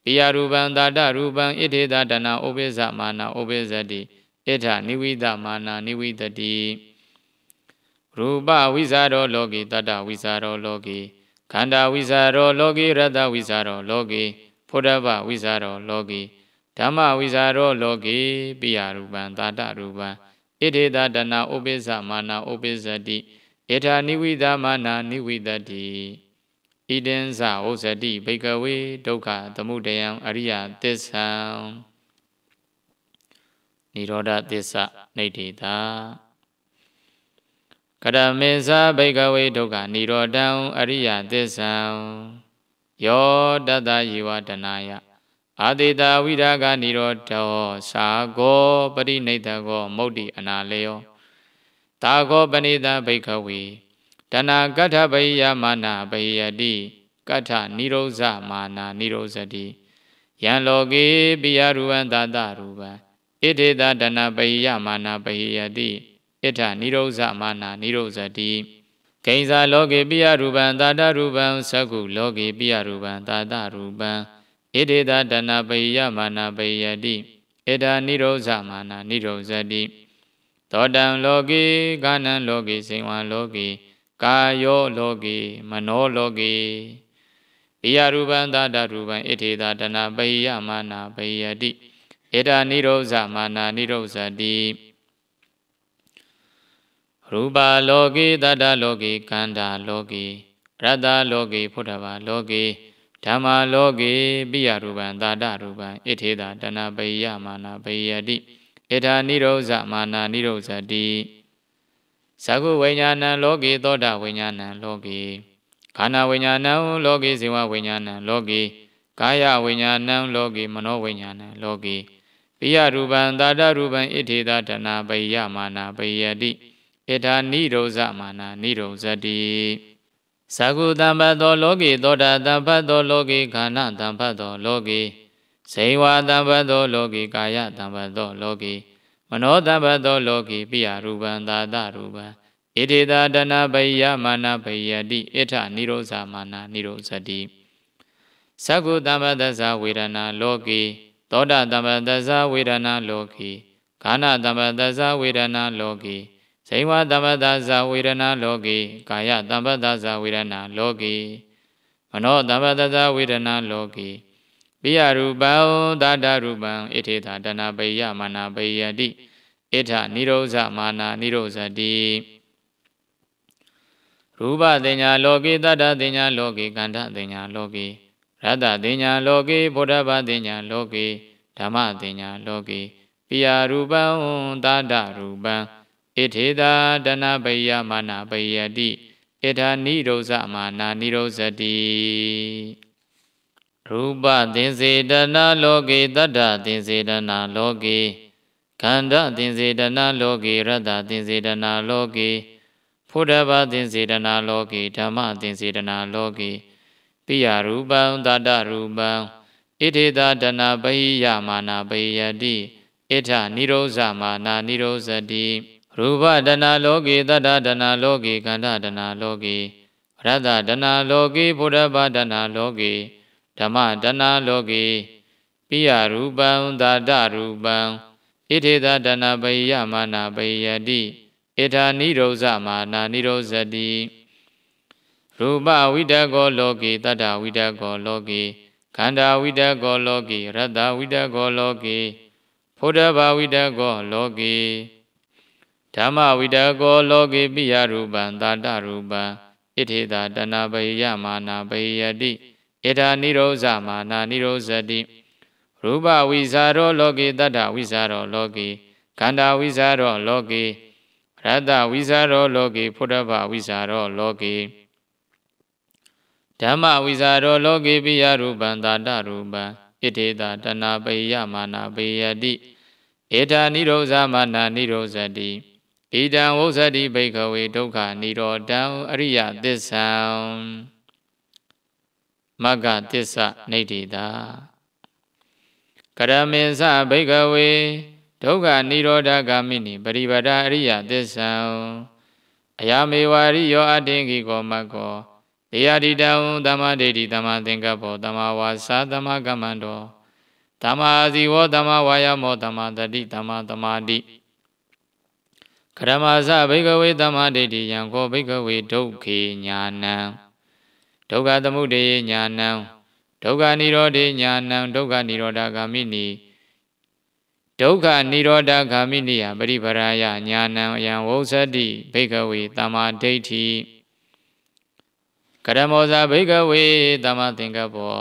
ပိယရူပံသာတရူပံဣထေသာတနာဥပ္ပိဇမာနာဥပ္ပိဇတိဣထနိဝိတမာနာနိဝိတတိရူပဝိဇာရောလောကေတတ္တဝိဇာရောလောကေ ခန္ဓာဝိဇာရောလောကီရတ္တဝိဇာရောလောကီဖုဒ္ဓဘဝိဇာရောလောကီဓမ္မဝိဇာရောလောကီပိယရူပံသာတရူပံဣဒေတတနာဥပိစ္ဆမာနာဥပိစ္ဆတိဧထာနိဝိဒမာနာနိဝိတတိဣဒင်္ဇဝုဇ္ဇတိဘိကဝေဒုက္ခသမုဒယံအရိယသစ္ဆံနိရောဓသစ္စာနိဋ္ဌိတာကရမေဇဘိကဝေဒုက္ခနိရောဓံအရိယသစ္ဆံယောတတယေဝတနာယအာတိတာဝိရာဂနိရောဓောသာဂောပရိနိဒကောမုဒ္တိအနာလေယောတာဂောပဏိတဘိကဝေတဏကထဘိယမာနာဘိယတိကထနိရောဇမာနာနိရောဇတိယံလောကေပိယရူပံသာတရူပံဣဒေတတဏဘိယမာနာဘိယတိဣထနိရောဇမာနာနိရောဇတိကိဉ္စာလောကေပိယရူပံသာတရူပံသကုလောကေပိယရူပံသာတရူပံဣဒေတတဏဘိယမာနာဘိယတိဣထနိရောဇမာနာနိရောဇတိသောတံလောကေကာနံလောကေစိဝံလောကေကာယောလောကေမနောလောကေပိယရူပံသာတရူပံဣထေတတဏဘိယမာနာဘိယတိဣထနိရောဇမာနာနိရောဇတိရူပလောကေတတလောကေကန္တာလောကေရတ္တလောကေဖုဒ္ဓဘာလောကေဓမ္မာလောကေပိယရူပံသာတရူပံဣထေတတဏဘိယမာနာဘိယတိဣထနိရောဇမာနာနိရောဇတိသကုဝိညာဏံလောကေသောတာဝိညာဏံလောကေခန္ဓာဝိညာဏံလောကေဇေဝဝိညာဏံလောကေကာယဝိညာဏံလောကေမနောဝိညာဏံလောကေပိယရူပံသာတရူပံဣထေတတဏဘိယမာနာဘိယတိဣထာနိရောဇမာနာနိရောဇတိသကုတံပတ္တောလောကေသောတာတံပတ္တောလောကေခန္ဓာတံပတ္တောလောကေဇေဝတံပတ္တောလောကေကာယတံပတ္တောလောကေမနောတံပတ္တောလောကေပိယရူပံသာတရူပံဣထေတတဏဘိယမာနာဘိယတိဣထနိရောဇမာနာနိရောဇတိသကုတံပတ္တဇဝေဒနာလောကေသောတာတံပတ္တဇဝေဒနာလောကေခန္ဓာတံပတ္တဇဝေဒနာလောကေဇိဝတမ္ပတ္တဇဝေဒနာလောကေကာယတမ္ပတ္တဇဝေဒနာလောကေမနောတမ္ပတ္တဇဝေဒနာလောကေပိယရူပံသာတရူပံဣထေတတဏဘိယမာနာဘိယတိဣထနိရောဇမာနာနိရောဇတိရူပတင်ညာလောကေတတ္တတင်ညာလောကေကန္ဓတင်ညာလောကေရတ္တတင်ညာလောကေဘုဒ္ဓဘာတင်ညာလောကေဓမ္မတင်ညာလောကေပိယရူပံသာတရူပံဣထေတတဏဘိယမာနာဘိယတိဣထနိရောဇမာနာနိရောဇတိရူပသင်္စေတနာလောကေတတ္တသင်္စေတနာလောကေခန္ဓာသင်္စေတနာလောကေရတ္တသင်္စေတနာလောကေဖုဒ္ဓဘာသင်္စေတနာလောကေဓမ္မသင်္စေတနာလောကေပိယရူပံတတ္တရူပံဣထေတတဏဘိယမာနာဘိယတိဣထနိရောဇမာနာနိရောဇတိရူပတဏလောကေတတ္တတဏလောကေခန္ဓာတဏလောကေရတ္တတဏလောကေဘုဒ္ဓဘာတဏလောကေဓမ္မတဏလောကေပိယရူပံသာတရူပံဣထေတတဏဘိယမာနာဘိယတိဣထာနိရောဇမာနာနိရောဇတိရူပဝိတကောလောကေတတ္တဝိတကောလောကေခန္ဓာဝိတကောလောကေရတ္တဝိတကောလောကေဖုဒ္ဓဘာဝိတကောလောကေဓမ္မဝိတကောလောကေပိယရူပံသာတရူပံဣထေတတဏဘိယမာနာဘိယတိဣထာနိရောဇမာနာနိရောဇတိရူပဝိဇာရောလောကေတတ္တဝိဇာရောလောကေခန္ဓာဝိဇာရောလောကေရတ္တဝိဇာရောလောကေဖုဒ္ဓဘာဝိဇာရောလောကေဓမ္မဝိဇာရောလောကေပိယရူပံသာတရူပံဣထေတတဏဘိယမာနာဘိယတိဣထာနိရောဇမာနာနိရောဇတိဣဒံဝုဇ္ဇတိဘိကဝေဒုက္ခနိရောဓံအရိယသစ္ဆံမဂ္ဂသစ္စာနိဋ္ဌိတာကရမေသဘိကဝေဒုက္ခနိရောဓဂာမိနိပရိပဒအရိယသစ္ဆံအယမေဝရိယောအတေကိကောမကောတေယတိတံသမ္မာဒိဋ္ဌိသမ္မာသင်္ကပ္ပောသမ္မာဝါစာသမ္မာကမ္မန္တောသမ္မာအာဇီဝောသမ္မာဝါယာမောသမ္မာတတိသမ္မာသမာဓိခရမသဘိကဝေသမ္မာဒိဋ္ဌိယံကောဘိကဝေဒုက္ခေညာနံ ဒုက္ခသမုဒယညာဏံဒုက္ခនិရောဓေညာဏံဒုက္ခនិရောဓဂာမိနိဒုက္ခនិရောဓဂာမိနိယပရိပရာယညာဏံအယံဝုဇ္ဇတိဘိကဝေသမ္မာဒိဋ္ဌိကရမောဇဘိကဝေသမ္မာသင်္ကပ္ပော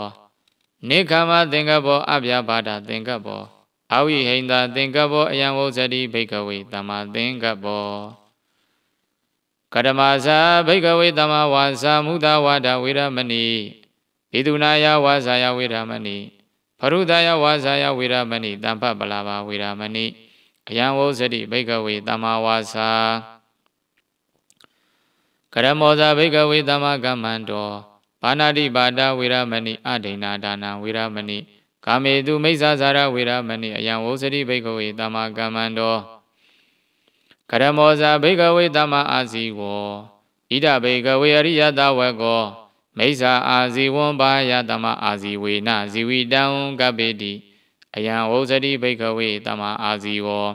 နိခမသင်္ကပ္ပောအဗျာပါဒသင်္ကပ္ပောအဝိဟိန္ဒသင်္ကပ္ပောအယံဝုဇ္ဇတိဘိကဝေသမ္မာသင်္ကပ္ပောကရမဇဘိကဝေသမ္မာဝါစာမုဒဝါဒဝေရမဏိဣတုနာယဝါစာယဝေရမဏိဖရုဒယဝါစာယဝေရမဏိတမ္ပပလာဘဝေရမဏိအယံဝုဇ္ဇတိဘိကဝေသမ္မာဝါစာကရမောဇဘိကဝေသမ္မာကမ္မန္တောဘာနာတိပါဒဝေရမဏိအဒိဏဒါနဝေရမဏိကာမေတုမိစ္ဆာဇာရဝေရမဏိအယံဝုဇ္ဇတိဘိကဝေသမ္မာကမ္မန္တောကရမောဇဘိကဝေသမ္မာအာဇီဝောဣဒဘိကဝေအရိယတဝကောမိစ္ဆာအာဇီဝံဘာယသမ္မာအာဇီဝေနဇီဝိတံကပ္ပေတိအယံဝုဇ္ဇတိဘိကဝေသမ္မာအာဇီဝော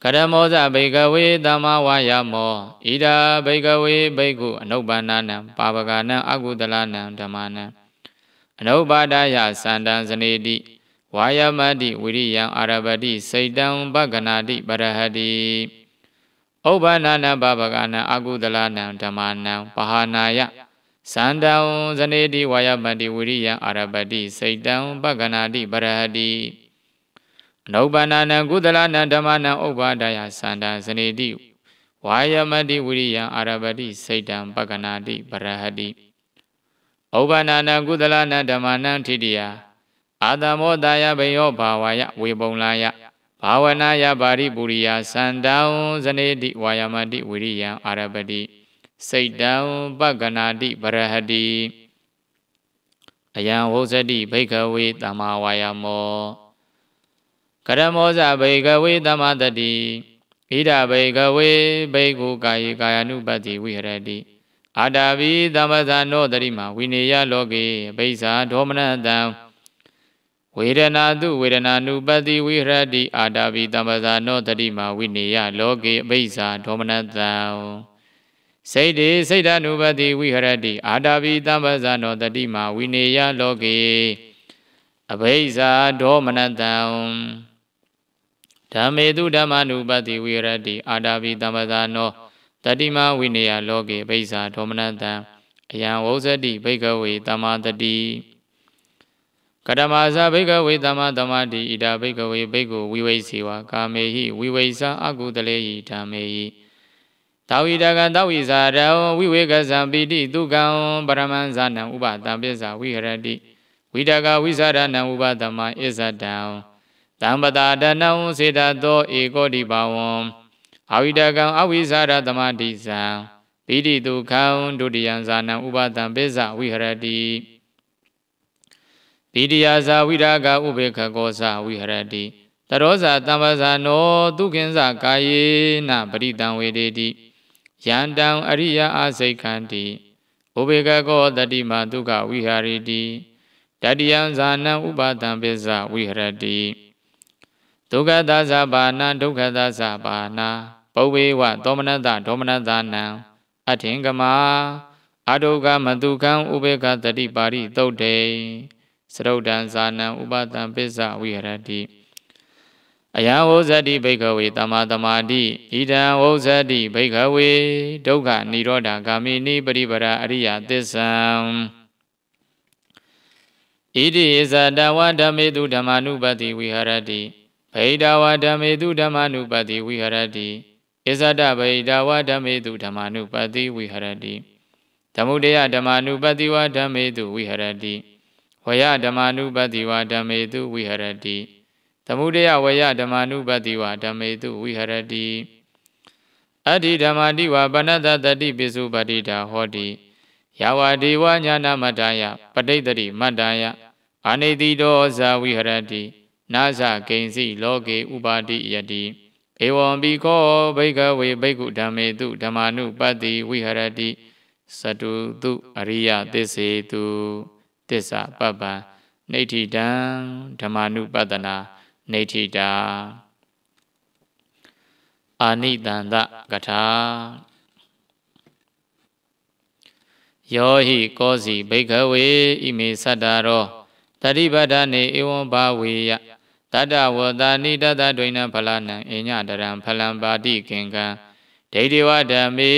ကရမောဇဘိကဝေသမ္မာဝါယမောဣဒဘိကဝေဘိက္ခုအနုပ္ပန္နနံပါပကနံအကုသလနံဓမ္မနံအနုပ္ပါဒယသန္တံဇနေတိဝါယမတိဝိရိယံအာရပတိစိတ်တံပက္ခနာတိပရဟတိဥပ္ပန္နနံပါပကနံအကုသလနံဓမ္မနံပဟာနာယသန္တံဇနေတိဝါယမတိဝိရိယံအာရပတိစိတ်တံပက္ခနာတိပရဟတိအနုပ္ပန္နနံကုသလနံဓမ္မနံဥပ္ပါဒယသန္တံဇနေတိဝါယမတိဝိရိယံအာရပတိစိတ်တံပက္ခနာတိပရဟတိဥပ္ပန္နနံကုသလနံဓမ္မနံထိတိယအာတမောတာယဘယောဘာဝယဝေပုံလာယဘာဝနာယပါရိပုရိယသန္တံဇနေတိဝါယမတိဝိရိယံအာရပတိစိတ်တံပက္ခနာတိပရဟတိအယံဝုဇ္ဇတိဘိကဝေသမ္မာဝါယမောကရမောဇဘိကဝေသမ္မာတတိဣဒဘိကဝေဘိက္ခုကာယေကာယ ानु ပတ္တိဝိဟရတိအာတာဘိသမ္ပဇာနောတရိမဝိနေယလောကေဘိဇာဒေါမနတံဝေဒနာတုဝေဒနာ ानु ပတ္တိဝိဟရတိအာတာဘိသမ္ပဇာနောတရိမဝိနေယလောကေဘိဇာဒေါမနတံစိတ်တေစိတ်တ ानु ပတ္တိဝိဟရတိအာတာဘိသမ္ပဇာနောတရိမဝိနေယလောကေအဘိဇာဒေါမနတံဓမ္မေတုဓမ္မ ानु ပတ္တိဝိဟရတိအာတာဘိသမ္ပဇာနောတတိမဝိနေယလောကေဘိဇာဒေါမနတံအယံဝုဇ္ဇတိဘိကဝေသမ္မာတတိကတမဇဘိကဝေသမ္မာသမ္မာတိဣဒဘိကဝေဘိက္ခုဝိဝိစေဝကာမေဟိဝိဝိသံအကုတလေဟိဓမ္မေဟိသာဝိတကံသဝိဇာရံဝိဝေကဇံပိတိတုကံပရမံဇာနံဥပတံပစ္စာဝိဟရတိဝိတကဝိဇာရဏံဥပတမဣဇတံတံပတာဒနံစေတသောဧကောတိဘာဝံအဝိတကံအဝိဇာရသမတိဇံပိတိတုခံဒုတိယံဇာနံဥပတံပစ္စာဝိဟရတိပိတိယဇာဝိရာဂဥပေက္ခကောဇဝိဟရတိတရောဇာတမ္ပဇာနောဒုက္ခိဇကာယေနပရိတံဝေဒေတိယန္တံအရိယအာစိတ်ခန္တိဥပေက္ခကောတတိမဒုက္ခဝိဟာရိတိတတိယံဇာနံဥပတံပစ္စာဝိဟရတိဒုက္ခသဇာဘာနံဒုက္ခသဇာဘာနာပုဝေဝသောမနတဒေါမနတနံအထင်ကမာအဒုက္ခမတုခံဥပေက္ခတတိပါရိသုတ်တေသရုတ်တံဇာနံဥပတံပစ္စာဝိဟရတိအယံဝုဇ္ဇတိဘိကဝေသမ္မာသမာဓိဣဒံဝုဇ္ဇတိဘိကဝေဒုက္ခនិရောဓဂာမိနိပရိပရာအရိယသစ္ဆံဣတိဣဇတဝဓမ္မေတုဓမ္မာနုပတ္တိဝိဟရတိဗိဒဝဓမ္မေတုဓမ္မာနုပတ္တိဝိဟရတိဣဇဒဗိဒဝဓမ္မေတုဓမ္မာနုပတ္တိဝိဟရတိသမုဒယဓမ္မာနုပတ္တိဝဓမ္မေတုဝိဟရတိဝယဓမ္မာနုပတ္တိဝဓမ္မေတုဝိဟရတိသမုဒယဝယဓမ္မာနုပတ္တိဝဓမ္မေတုဝိဟရတိအတ္တိဓမ္မာတိဝပဏတတတိပိစုပတိတာဟောတိယဝဒေဝညာနာမတ္တယပဋိတ္တိမတ္တယအာနိတိတောဇာဝိဟရတိနာဇကိဉ္စီလောကေဥပါတိယတိဧဝံဘိခောဘိကဝေဘိက္ခုဓမ္မေတုဓမ္မာနုပတ္တိဝိဟရတိသတုတုအရိယသစ္စေတုသစ္စာပပ္ပံနေဋ္ဌိတံဓမ္မာနုပတ္တနာနေဋ္ဌိတာအာနိတန္တကထာ ယောဟိကောစီဘိကဝေဣမေသတ္တရောတတိပဋ္ဌာနေဧဝံဘာဝေယတတ္တဝတ္တာနိတတ္တဒွိနံဖလနံအညတရံဖလံပါတိကင်္ကံဒိဋ္ဌိဝဓမ္မေ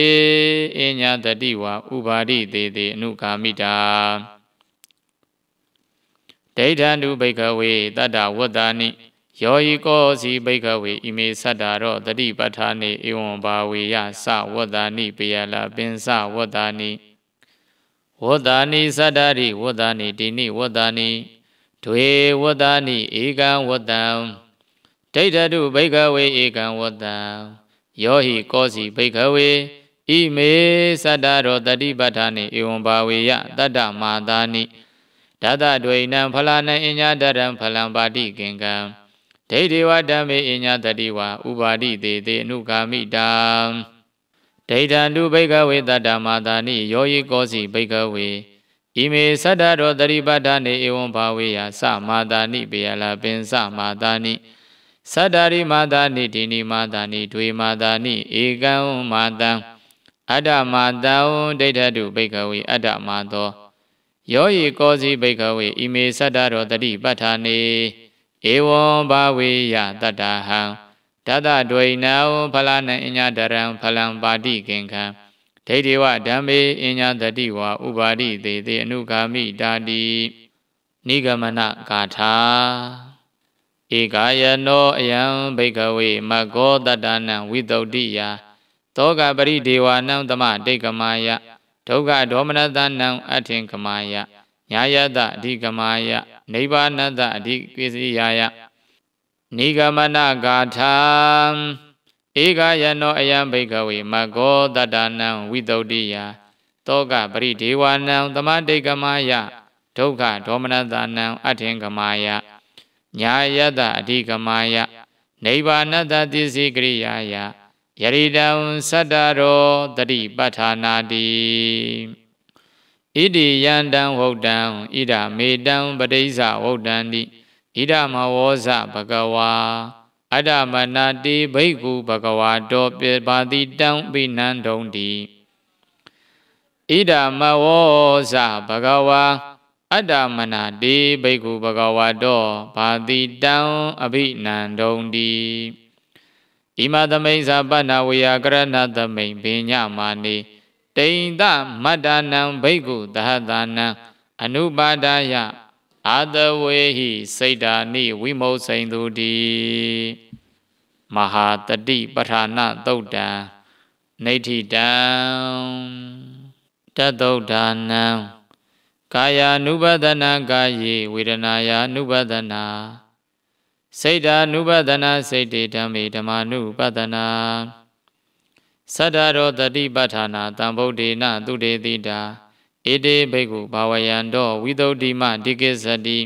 အညတတိဝဥပါရိတေတေအနုကာမိတာဒိဋ္ဌံတုဘိကဝေတတ္တဝတ္တာနိယောဟိကောစီဘိကဝေဣမေသတ္တရောတတိပဋ္ဌာနေဧဝံဘာဝေယသဝတ္တာနိပေယလပင်စဝတ္တာနိဝတ္တာနိသတ္တရိဝတ္တာနိတိနိဝတ္တာနိဒွေဝတ္တာနိဧကံဝတ္တံဒိဋ္ဌတုဘိကဝေဧကံဝတ္တံယောဟိကောစီဘိကဝေဣမေသတ္တရောတတိပဋ္ဌာနေဧဝံဘာဝေယတတ္တမာတာနိဒတဒွေနံဖလနံအညတရံဖလံပါတိကင်္ကံဒိဋ္ဌိဝဓမ္မေအညတတိဝဥပါရိတေတေအနုကာမိတာဒိဋ္ဌံတုဘိကဝေတတ္တမာတာနိယောဟိကောစီဘိကဝေဣမေသတ္တရောတတိပဋ္ဌာနေဧဝံဘာဝေယသမာတာနိပေယလပင်စမာတာနိသတ္တရိမာတာနိတိနိမာတာနိဒွေမာတာနိဧကံမာတံအတ္တမာတံဒိဋ္ဌတုဘိကဝေအတ္တမာသောယောဟိကောစီဘိကဝေဣမေသတ္တရောတတိပဋ္ဌာနေဧဝံဘာဝေယတတ္တဟံတတဒွိနံဖလနံအညတရံဖလံပါတိကင်္ခံဒိဋ္ဌိဝဓမ္မေအညတတိဝဥပါရိတေတေအနုကာမိတာတိနိဂမနဂါထာဧကာယနောအယံဘိကဝေမဂ္ဂောတတ္တနံဝိတုဒ္ဓိယသောကပရိဒေဝနံသမတိကမာယဒုက္ခဒေါမနတနံအထင်ကမာယညာယတအဓိကမာယနိဗ္ဗာနတအဓိကိစီယာယနိဂမနဂါထာဧကယနောအယံဘိကဝေမဂ္ဂောတတ္တနံဝိတုဒ္ဓိယသောကပရိဒေဝနံသမတိကမာယဒုက္ခဒေါမနတနံအထင်ကမာယညာယတအဓိကမာယနိဗ္ဗာနတသစ္စည်းကရိယာယယရိတံသတ္တရောတတိပဋ္ဌာနာတိဣတိယံတံဝုဒ္ဒံဣဒမေတံပဋိစ္စဝုဒ္ဒံတိဣဒမဝောဇဘဂဝါအတ္တမနာတိဘိက္ခုဘဂဝါတောပိပါတိတံပိနံဒုံတိဣဒမဝောဇဘဂဝါအတ္တမနာတိဘိက္ခုဘဂဝါတောပါတိတံအဘိနံဒုံတိဣမသမိစ္ဆပနဝေယကရဏသမိန်ဘေညမာနိတိန်သမတ္တနံဘိက္ခုသဟတနံအနုပါဒယအာတဝေဟိစိတ်ဓာနိဝိမုစိန်သူတိမဟာတတိပဋ္ဌာနသုတ်တံနိဋ္ဌိတံတသုတ်ဒါနံကာယ ानु ပဒနာကာယေဝေဒနာယ ानु ပဒနာစိတ်ဓာ ानु ပဒနာစိတ်တေဓမ္မေဓမ္မာနုပဒနာသတ္တရောတတိပဋ္ဌာနာတံဗုဒ္ဓေနသုတေတိတာဧတေဘိက္ခုဘာဝယံတောဝိသုဒ္ဓိမတိကိစ္စတိ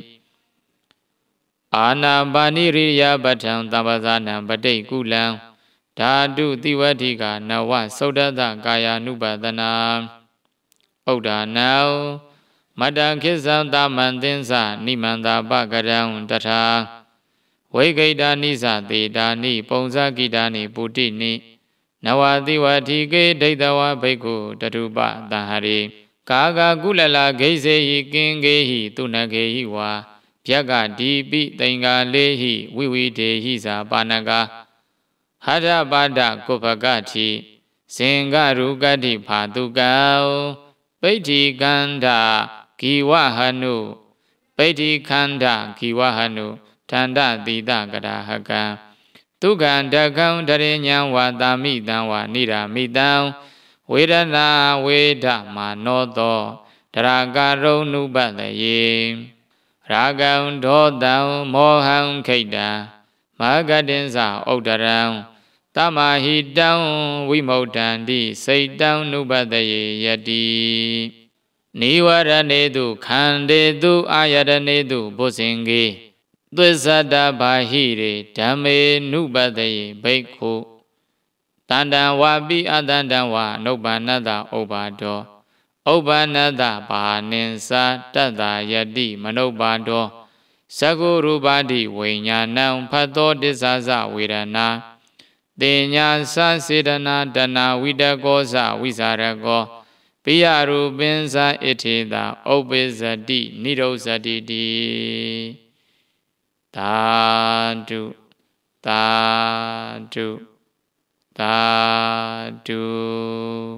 အာနာပါနိရိယပဋ္ဌံသဗ္ဗဇာနံပဋိကုလံဓာတုတိဝတိကနဝသုဒ္ဓတကာယ ानु ပဒနာဥဒ္ဒါနံမတံခိသံသမံသင်္စနိမန္တာပကရံတထာဝိဂိတာနိသသေတာနိပုံဇကိတာနိပုတိနိနဝတိဝတိကေဒိဋ္ဌဝဘိက္ခုတတုပသံဟရိကာဂကုလလဂိစေဟိကင်ကေဟိတုနခေဟိဝါဗျကဒီပိတိင်္ဂါလေဟိဝိဝိတေဟိသာပါဏကဟရပါဒကုပကတိဇင်္ဂရုကတိဖာတုကံပိဋ္ဌိကန္ဓာဂီဝဟနုပိဋ္ဌိခန္ဓာဂီဝဟနုထန္တတိတကရာဟကံဒုက္ခံဒကံတရိညာဝါတာမိတံဝါနိရာမိတံဝေဒနာဝေဒမာနောတောတရာဂရုံနုပတယေရာဂံဒောတံမောဟံခိတံမဂတိင်္စဥဒ္ဒရံတမဟိတံဝိမု ddံ တိစိတ်တံနုပတယေယတိနိဝရဏေတုခန္တေတုအာယတနေတုဘုဇင်ကေသစ္ဆတဘာဟိရေဓမ္မေနုပတယေဘိက္ခုတန္တံဝါပိအတန္တံဝါနုပ္ပန္နတဥပ္ပါဒောဥပ္ပန္နတဘာနိင်္စတတ္တယတိမနုပ္ပါဒောသကုရူပတိဝိညာဏံဖတ်သောတစ္ဆာစဝေဒနာတေညာသစေတနာတဏဝိတကောသဝိဇာရကော ပိယရူပင်္စဣထေတာဥပ္ပိဇတိနိရောဇတိတိသာဓုသာဓုသာဓု